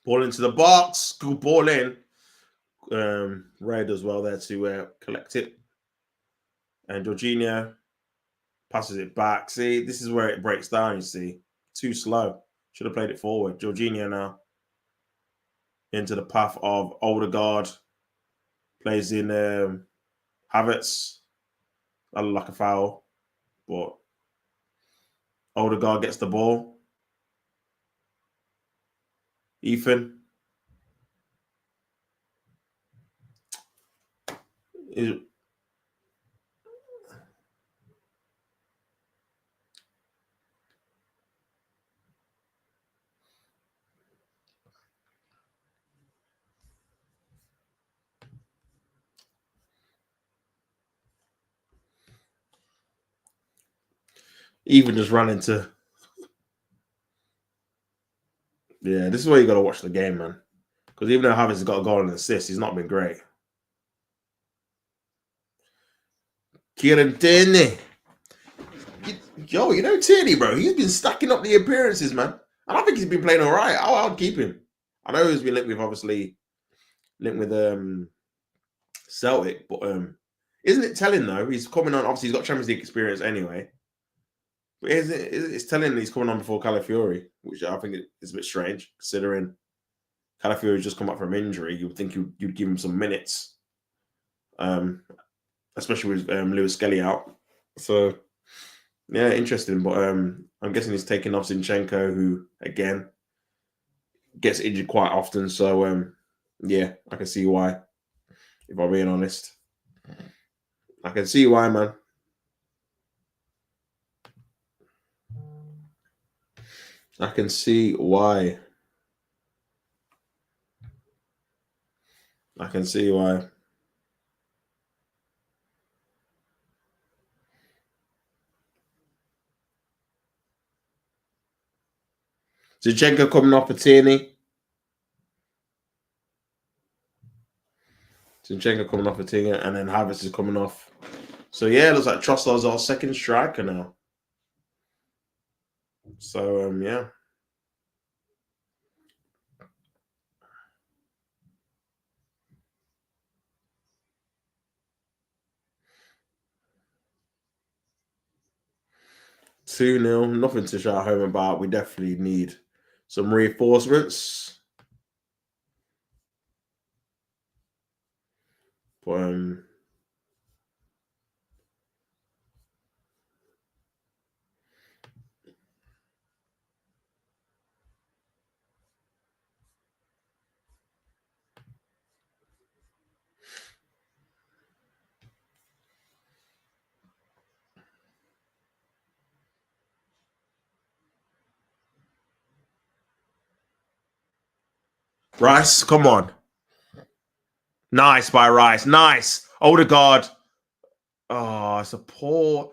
Ball into the box. Good ball in. Red as well there to collect it. And Jorginho passes it back. See, this is where it breaks down, you see. Too slow. Should have played it forward. Jorginho now into the path of Odegaard. Plays in Havertz. That looked like a foul. But Odegaard gets the ball. Ethan. Even just ran into. Yeah, this is where you got to watch the game, man. Because even though Havertz has got a goal and an assist, he's not been great. Kieran Tierney. Yo, you know Tierney, bro. He's been stacking up the appearances, man. And I think he's been playing all right. I'll keep him. I know he's been linked with Celtic, but isn't it telling though? He's coming on. Obviously, he's got Champions League experience anyway. But it's telling he's coming on before Calafiori, which I think is a bit strange considering Calafiori's just come back from injury. You would think you'd give him some minutes, especially with Lewis Skelly out. So yeah, interesting. But I'm guessing he's taking off Zinchenko, who again gets injured quite often. So yeah, I can see why. If I'm being honest, I can see why, man. I can see why. I can see why. Zinchenko coming off for Tierney. Zinchenko coming off for Tierney, and then Havertz is coming off. So yeah, it looks like Trossard's our second striker now. So yeah. 2-0. Nothing to shout home about. We definitely need some reinforcements. But Rice, come on. Nice by Rice. Nice. Odegaard. Oh, it's a poor.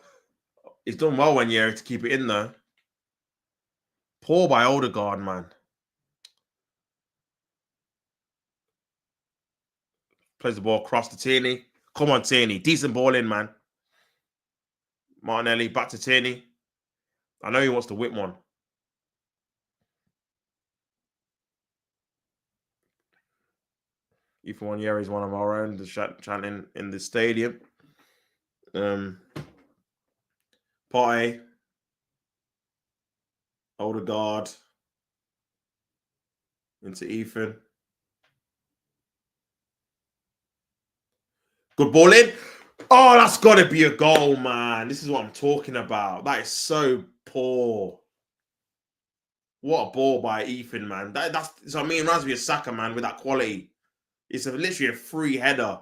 He's done well one year to keep it in though. Poor by Odegaard, man. Plays the ball across to Tierney. Come on, Tierney. Decent ball in, man. Martinelli, back to Tierney. I know he wants to whip one. Ethan Wanyeri is one of our own, chanting in the stadium. Partey. Odegaard. Into Ethan. Good ball in. Oh, that's got to be a goal, man. This is what I'm talking about. That is so poor. What a ball by Ethan, man. That's so I mean, it reminds me of Saka, man, with that quality. It's literally a free header.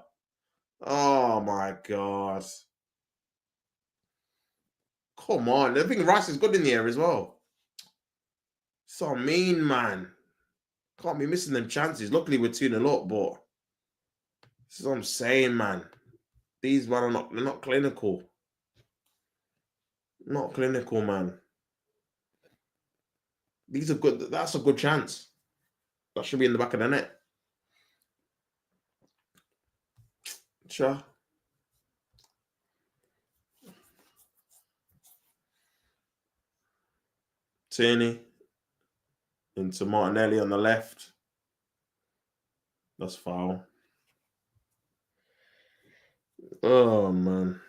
Oh my god. Come on. I think Rice is good in the air as well. So mean, man. Can't be missing them chances. Luckily, we're 2-0 up, but this is what I'm saying, man. These men are they're not clinical. Not clinical, man. These are good. That's a good chance. That should be in the back of the net. Sure. Tierney into Martinelli on the left. That's foul. Oh, man.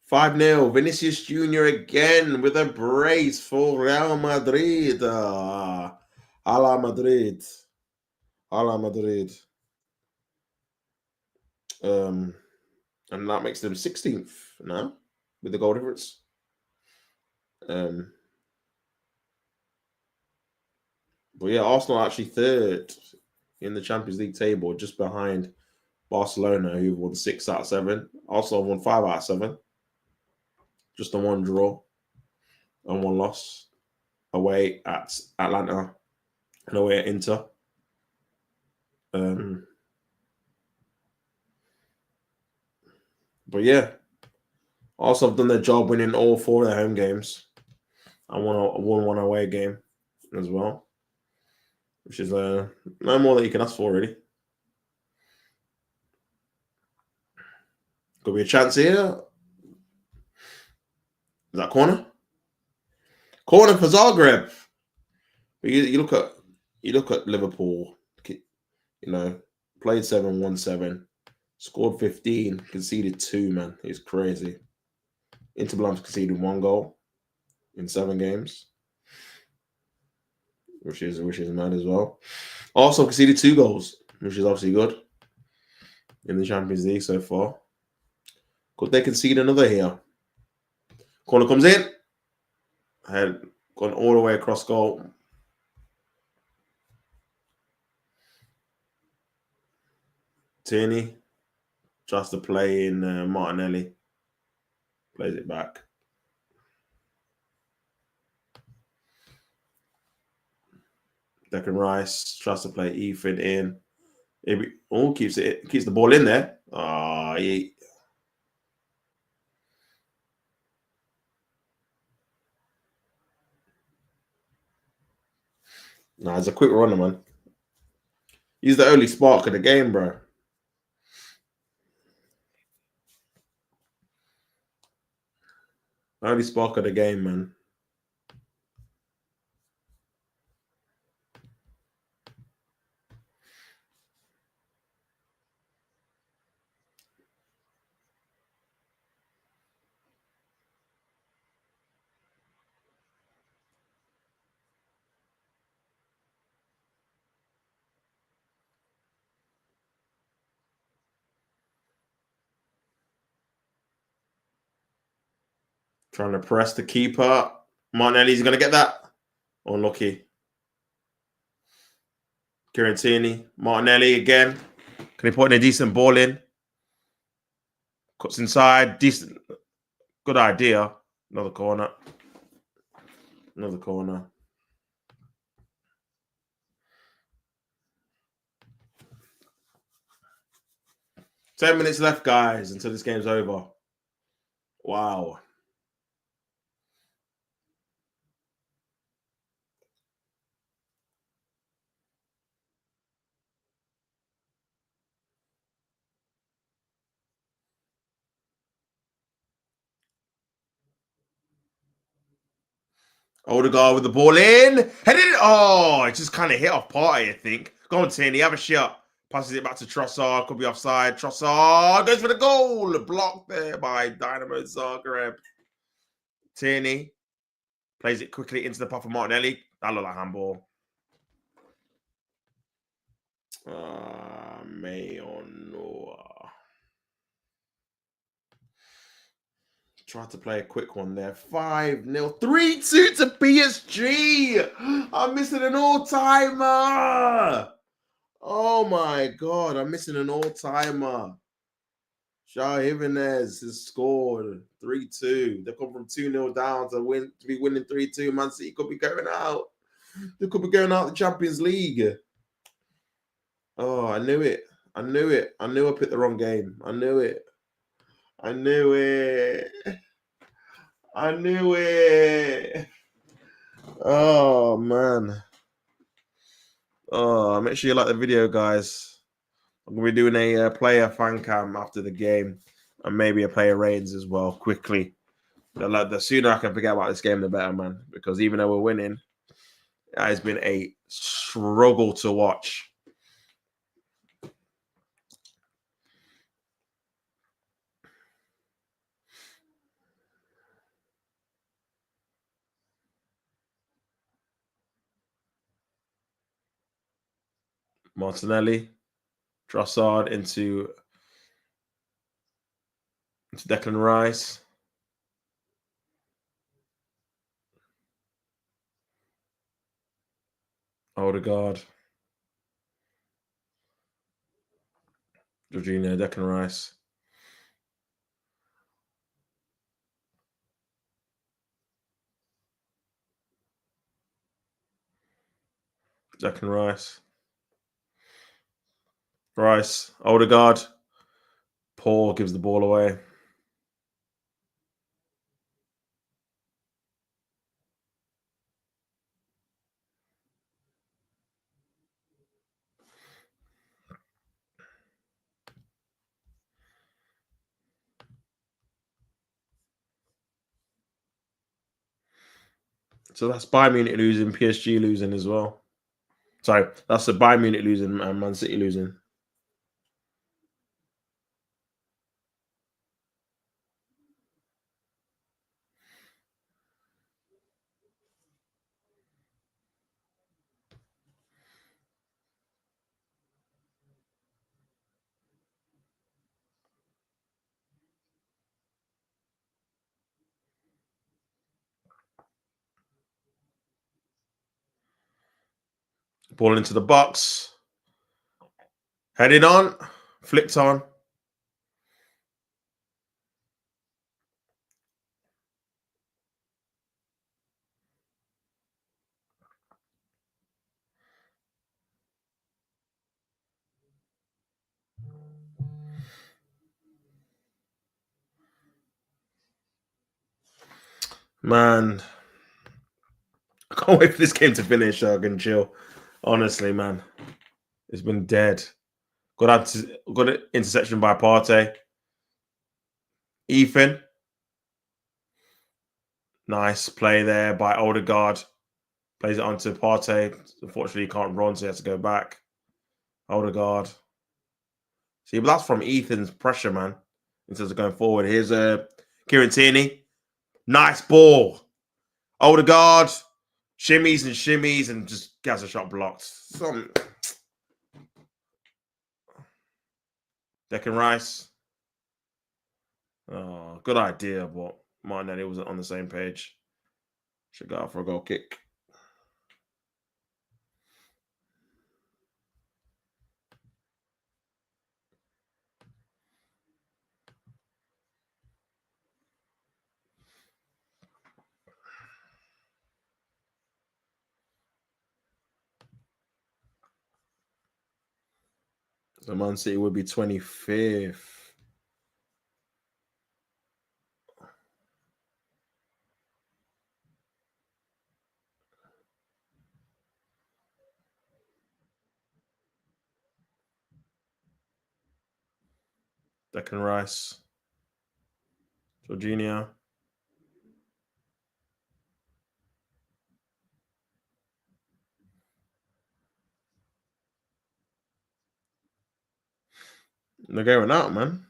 "5-0. Vinicius Jr. again with a brace for Real Madrid. A la Madrid. A la Madrid. And that makes them 16th now with the goal difference. But yeah, Arsenal are actually third in the Champions League table, just behind Barcelona, who won 6 out of 7. Arsenal won 5 out of 7. Just a 1 draw and 1 loss away at Atlanta and away at Inter. But yeah, also have done their job winning all 4 of their home games and won one away game as well, which is no more that you can ask for, really. Could be a chance here. Is that corner? Corner for Zagreb. But you look at Liverpool. You know, played 7, won 7, scored 15, conceded 2. Man, it's crazy. Inter Milan's conceded 1 goal in 7 games, which is mad as well. Also conceded 2 goals, which is obviously good in the Champions League so far. Could they concede another here? Corner comes in. Had gone all the way across goal. Tierney tries to play in Martinelli. Plays it back. Declan Rice tries to play Ethan in. Keeps the ball in there. Nah, it's a quick runner, man. He's the only spark of the game, bro. Only spark of the game, man. Trying to press the keeper. Martinelli's going to get that. Unlucky. Kirantini. Martinelli again. Can he put in a decent ball in? Cuts inside. Decent. Good idea. Another corner. Another corner. Ten minutes left, guys, until this game's over. Wow. Odegaard with the ball in. Headed it. Oh, it just kind of hit off Partey, I think. Go on, Tierney. Have a shot. Passes it back to Trossard. Could be offside. Trossard goes for the goal. Blocked there by Dinamo Zagreb. Tierney plays it quickly into the path of Martinelli. That looked like handball. Noah. Tried to play a quick one there. 5-0. 3-2 to PSG. I'm missing an all-timer. Oh my God. I'm missing an all-timer. Shaw Jimenez has scored 3-2. They come from 2-0 down to be winning 3-2. Man City could be going out. They could be going out the Champions League. Oh, I knew it. I knew it. I knew I picked the wrong game. I knew it. I knew it. I knew it. Oh, man. Oh, make sure you like the video, guys. I'm going to be doing a player fan cam after the game and maybe a player ratings as well, quickly. The sooner I can forget about this game, the better, man. Because even though we're winning, it has been a struggle to watch. Martinelli, Trossard into Declan Rice. Odegaard. Jorginho, Declan Rice. Declan Rice. Rice. Odegaard. Paul gives the ball away. So that's Bayern Munich losing, PSG losing as well. Sorry, that's the Bayern Munich losing and Man City losing. Ball into the box. Headed on. Flicked on. Man, I can't wait for this game to finish so I can chill. Honestly, man. It's been dead. Good interception by Partey. Ethan. Nice play there by Odegaard. Plays it onto Partey. Unfortunately, he can't run, so he has to go back. Odegaard. See, but that's from Ethan's pressure, man. In terms of going forward. Here's Kieran Tierney. Nice ball. Odegaard. Shimmies and just gets a shot blocked. Declan Rice. Oh, good idea, but Martinelli wasn't on the same page. Should go out for a goal kick. So Man City would be 25th. Declan Rice. Jorginho. They're going out, man.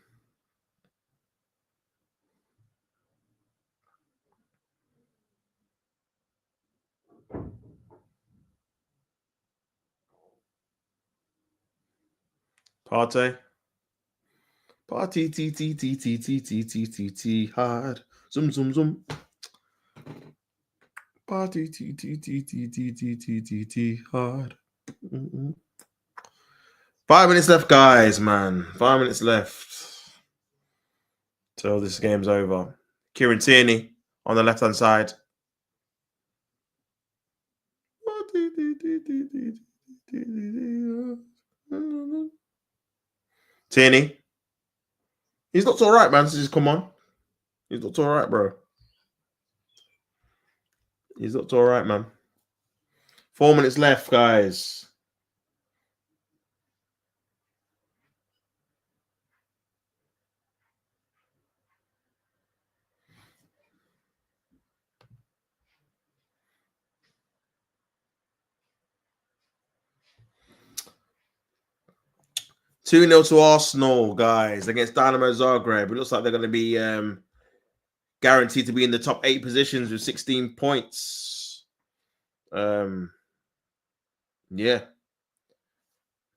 Partey. Party T hard. Zoom zoom zoom. Party T hard. 5 minutes left, guys, man. 5 minutes left till this game's over. Kieran Tierney on the left-hand side. Tierney. He's looked all right, man. Since he's come on. He's looked all right, bro. He's looked all right, man. 4 minutes left, guys. Two 0 to Arsenal, guys, against Dinamo Zagreb. It looks like they're going to be guaranteed to be in the top 8 positions with 16 points. Yeah.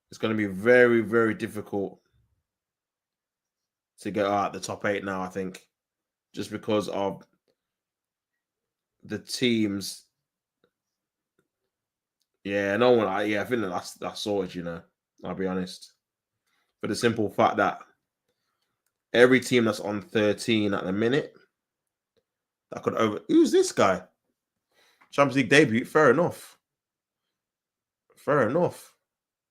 It's going to be very, very difficult to get out the top 8 now, I think. Just because of the teams. Yeah, no one. I think that's sorted, you know. I'll be honest. For the simple fact that every team that's on 13 at the minute, that could over. Who's this guy? Champions League debut. Fair enough. Fair enough.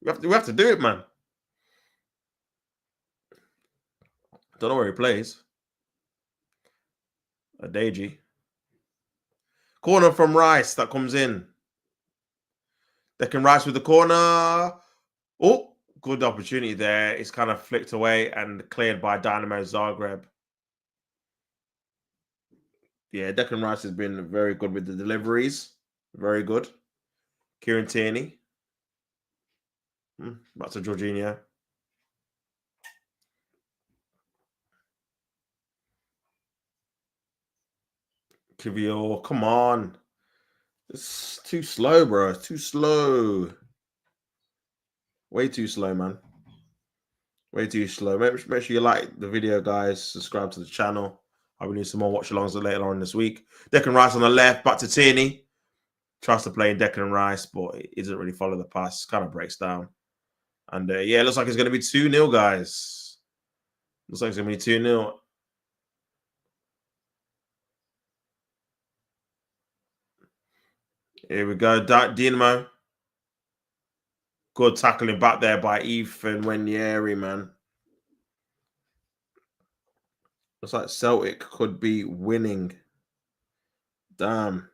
We have to do it, man. Don't know where he plays. A Deji. Corner from Rice that comes in. Declan Rice with the corner. Oh, good opportunity there. It's kind of flicked away and cleared by Dinamo Zagreb. Yeah, Declan Rice has been very good with the deliveries. Very good. Kieran Tierney. Back to Jorginho. Kivior, come on. It's too slow, bro. It's too slow. Way too slow, man. Way too slow. Make sure you like the video, guys. Subscribe to the channel. I'll be doing some more watch-alongs later on this week. Declan Rice on the left, back to Tierney. Tries to play in Declan Rice, but he doesn't really follow the pass. Kind of breaks down. And yeah, it looks like it's going to be 2-0, guys. Looks like it's going to be 2-0. Here we go. Dinamo. Good tackling back there by Ethan Wenieri, man. Looks like Celtic could be winning. Damn.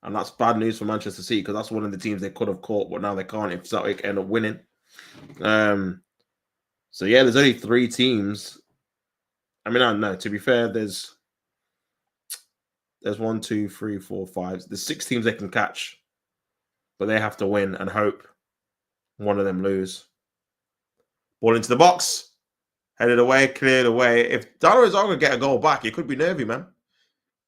And that's bad news for Manchester City because that's one of the teams they could have caught, but now they can't if Celtic end up winning. So, yeah, there's only 3 teams. I mean, I don't know. To be fair, there's 1, 2, 3, 4, 5. There's 6 teams they can catch, but they have to win and hope one of them lose. Ball into the box. Headed away, cleared away. If Dinamo Zagreb get a goal back, it could be nervy, man.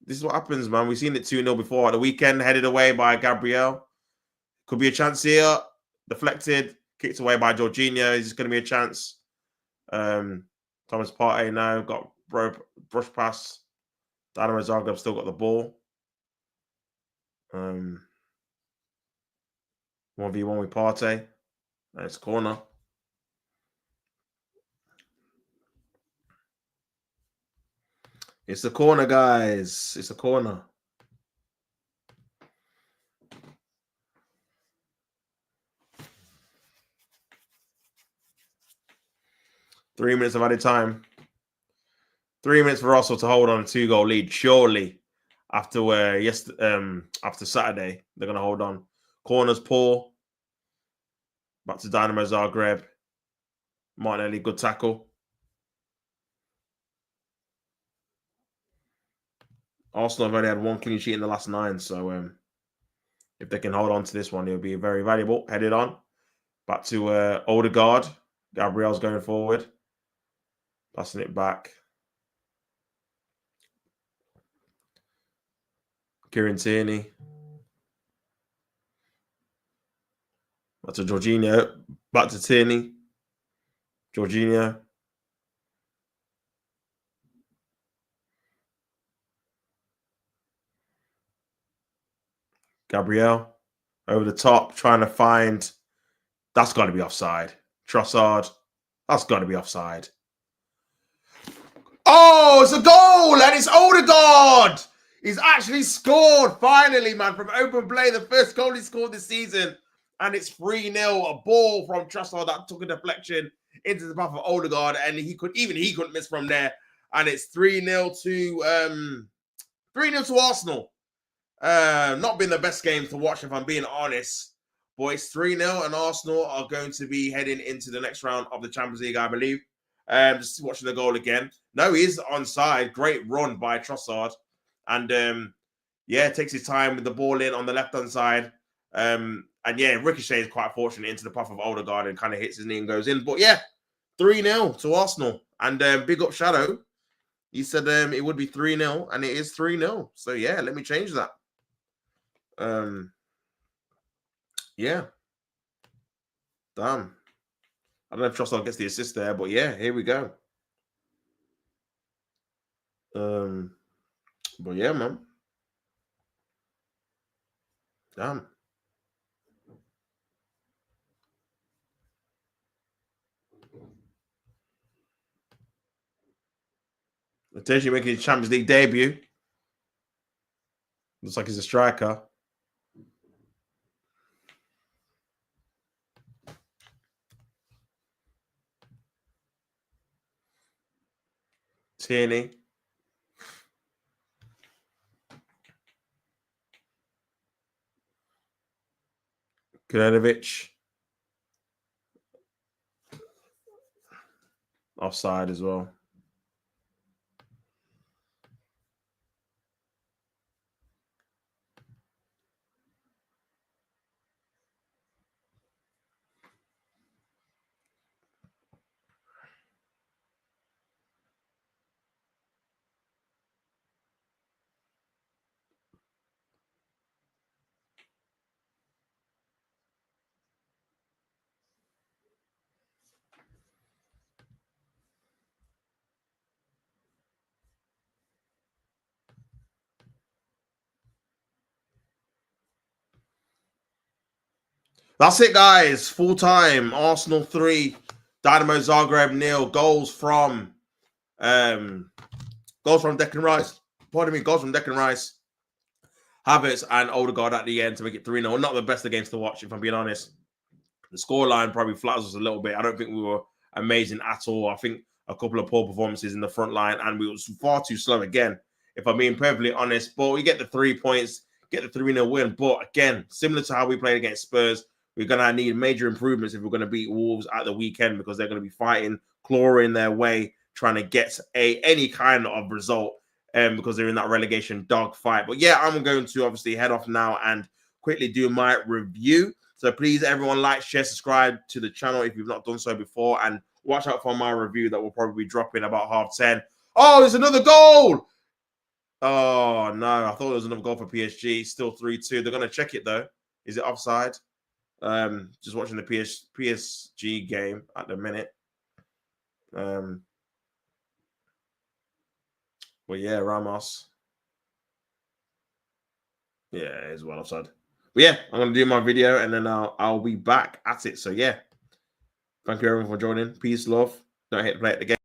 This is what happens, man. We've seen it 2-0 before at the weekend. Headed away by Gabriel. Could be a chance here. Deflected. Kicked away by Jorginho. Is this going to be a chance? Thomas Partey now got brush pass. Dinamo Zagreb still got the ball. 1v1 with Partey. And it's corner. It's a corner, guys. It's a corner. Three minutes of added time. 3 minutes for Russell to hold on a 2-goal lead. Surely, after after Saturday, they're going to hold on. Corners poor. Back to Dinamo Zagreb. Martinelli, good tackle. Arsenal have only had 1 clean sheet in the last 9, so if they can hold on to this one, it'll be very valuable. Headed on. Back to Odegaard. Gabriel's going forward. Passing it back. Kieran Tierney. Back to Jorginho. Back to Tierney. Jorginho. Gabriel. Over the top, trying to find... That's got to be offside. Trossard. That's got to be offside. Oh, it's a goal! And it's Odegaard! He's actually scored, finally, man, from open play. The first goal he scored this season. And it's 3-0. A ball from Trossard that took a deflection into the path of Odegaard. And he couldn't miss from there. And it's 3-0 to Arsenal. Not been the best game to watch, if I'm being honest. But it's 3-0, and Arsenal are going to be heading into the next round of the Champions League, I believe. Just watching the goal again. No, he is onside. Great run by Trossard. And, takes his time with the ball in on the left-hand side. And, Ricochet is quite fortunate into the path of Odegaard and kind of hits his knee and goes in. But, 3-0 to Arsenal. And big up Shadow. He said it would be 3-0, and it is 3-0. So, let me change that. Damn. I don't know if Trossard gets the assist there, but here we go. But man. Damn. Potentially making his Champions League debut. Looks like he's a striker. Tierney. Kuranovic. Offside as well. That's it, guys. Full time. Arsenal 3, Dinamo Zagreb 0. Goals from Declan Rice. Pardon me, goals from Declan Rice, Havertz, and Odegaard at the end to make it 3-0. Not the best of games to watch, if I'm being honest. The scoreline probably flatters us a little bit. I don't think we were amazing at all. I think a couple of poor performances in the front line, and we were far too slow again, if I'm being perfectly honest. But we get the 3 points, get the 3-0 win. But again, similar to how we played against Spurs, we're going to need major improvements if we're going to beat Wolves at the weekend, because they're going to be fighting, clawing their way, trying to get any kind of result, because they're in that relegation dogfight. But I'm going to obviously head off now and quickly do my review. So please, everyone, like, share, subscribe to the channel if you've not done so before, and watch out for my review that will probably be dropping about 10:30. Oh, there's another goal! Oh, no. I thought there was another goal for PSG. Still 3-2. They're going to check it, though. Is it offside? Just watching the PSG game at the minute. Well, Ramos. Yeah, it's well offside. But yeah, I'm gonna do my video and then I'll be back at it. So yeah, thank you everyone for joining. Peace, love. Don't hate to play at the game.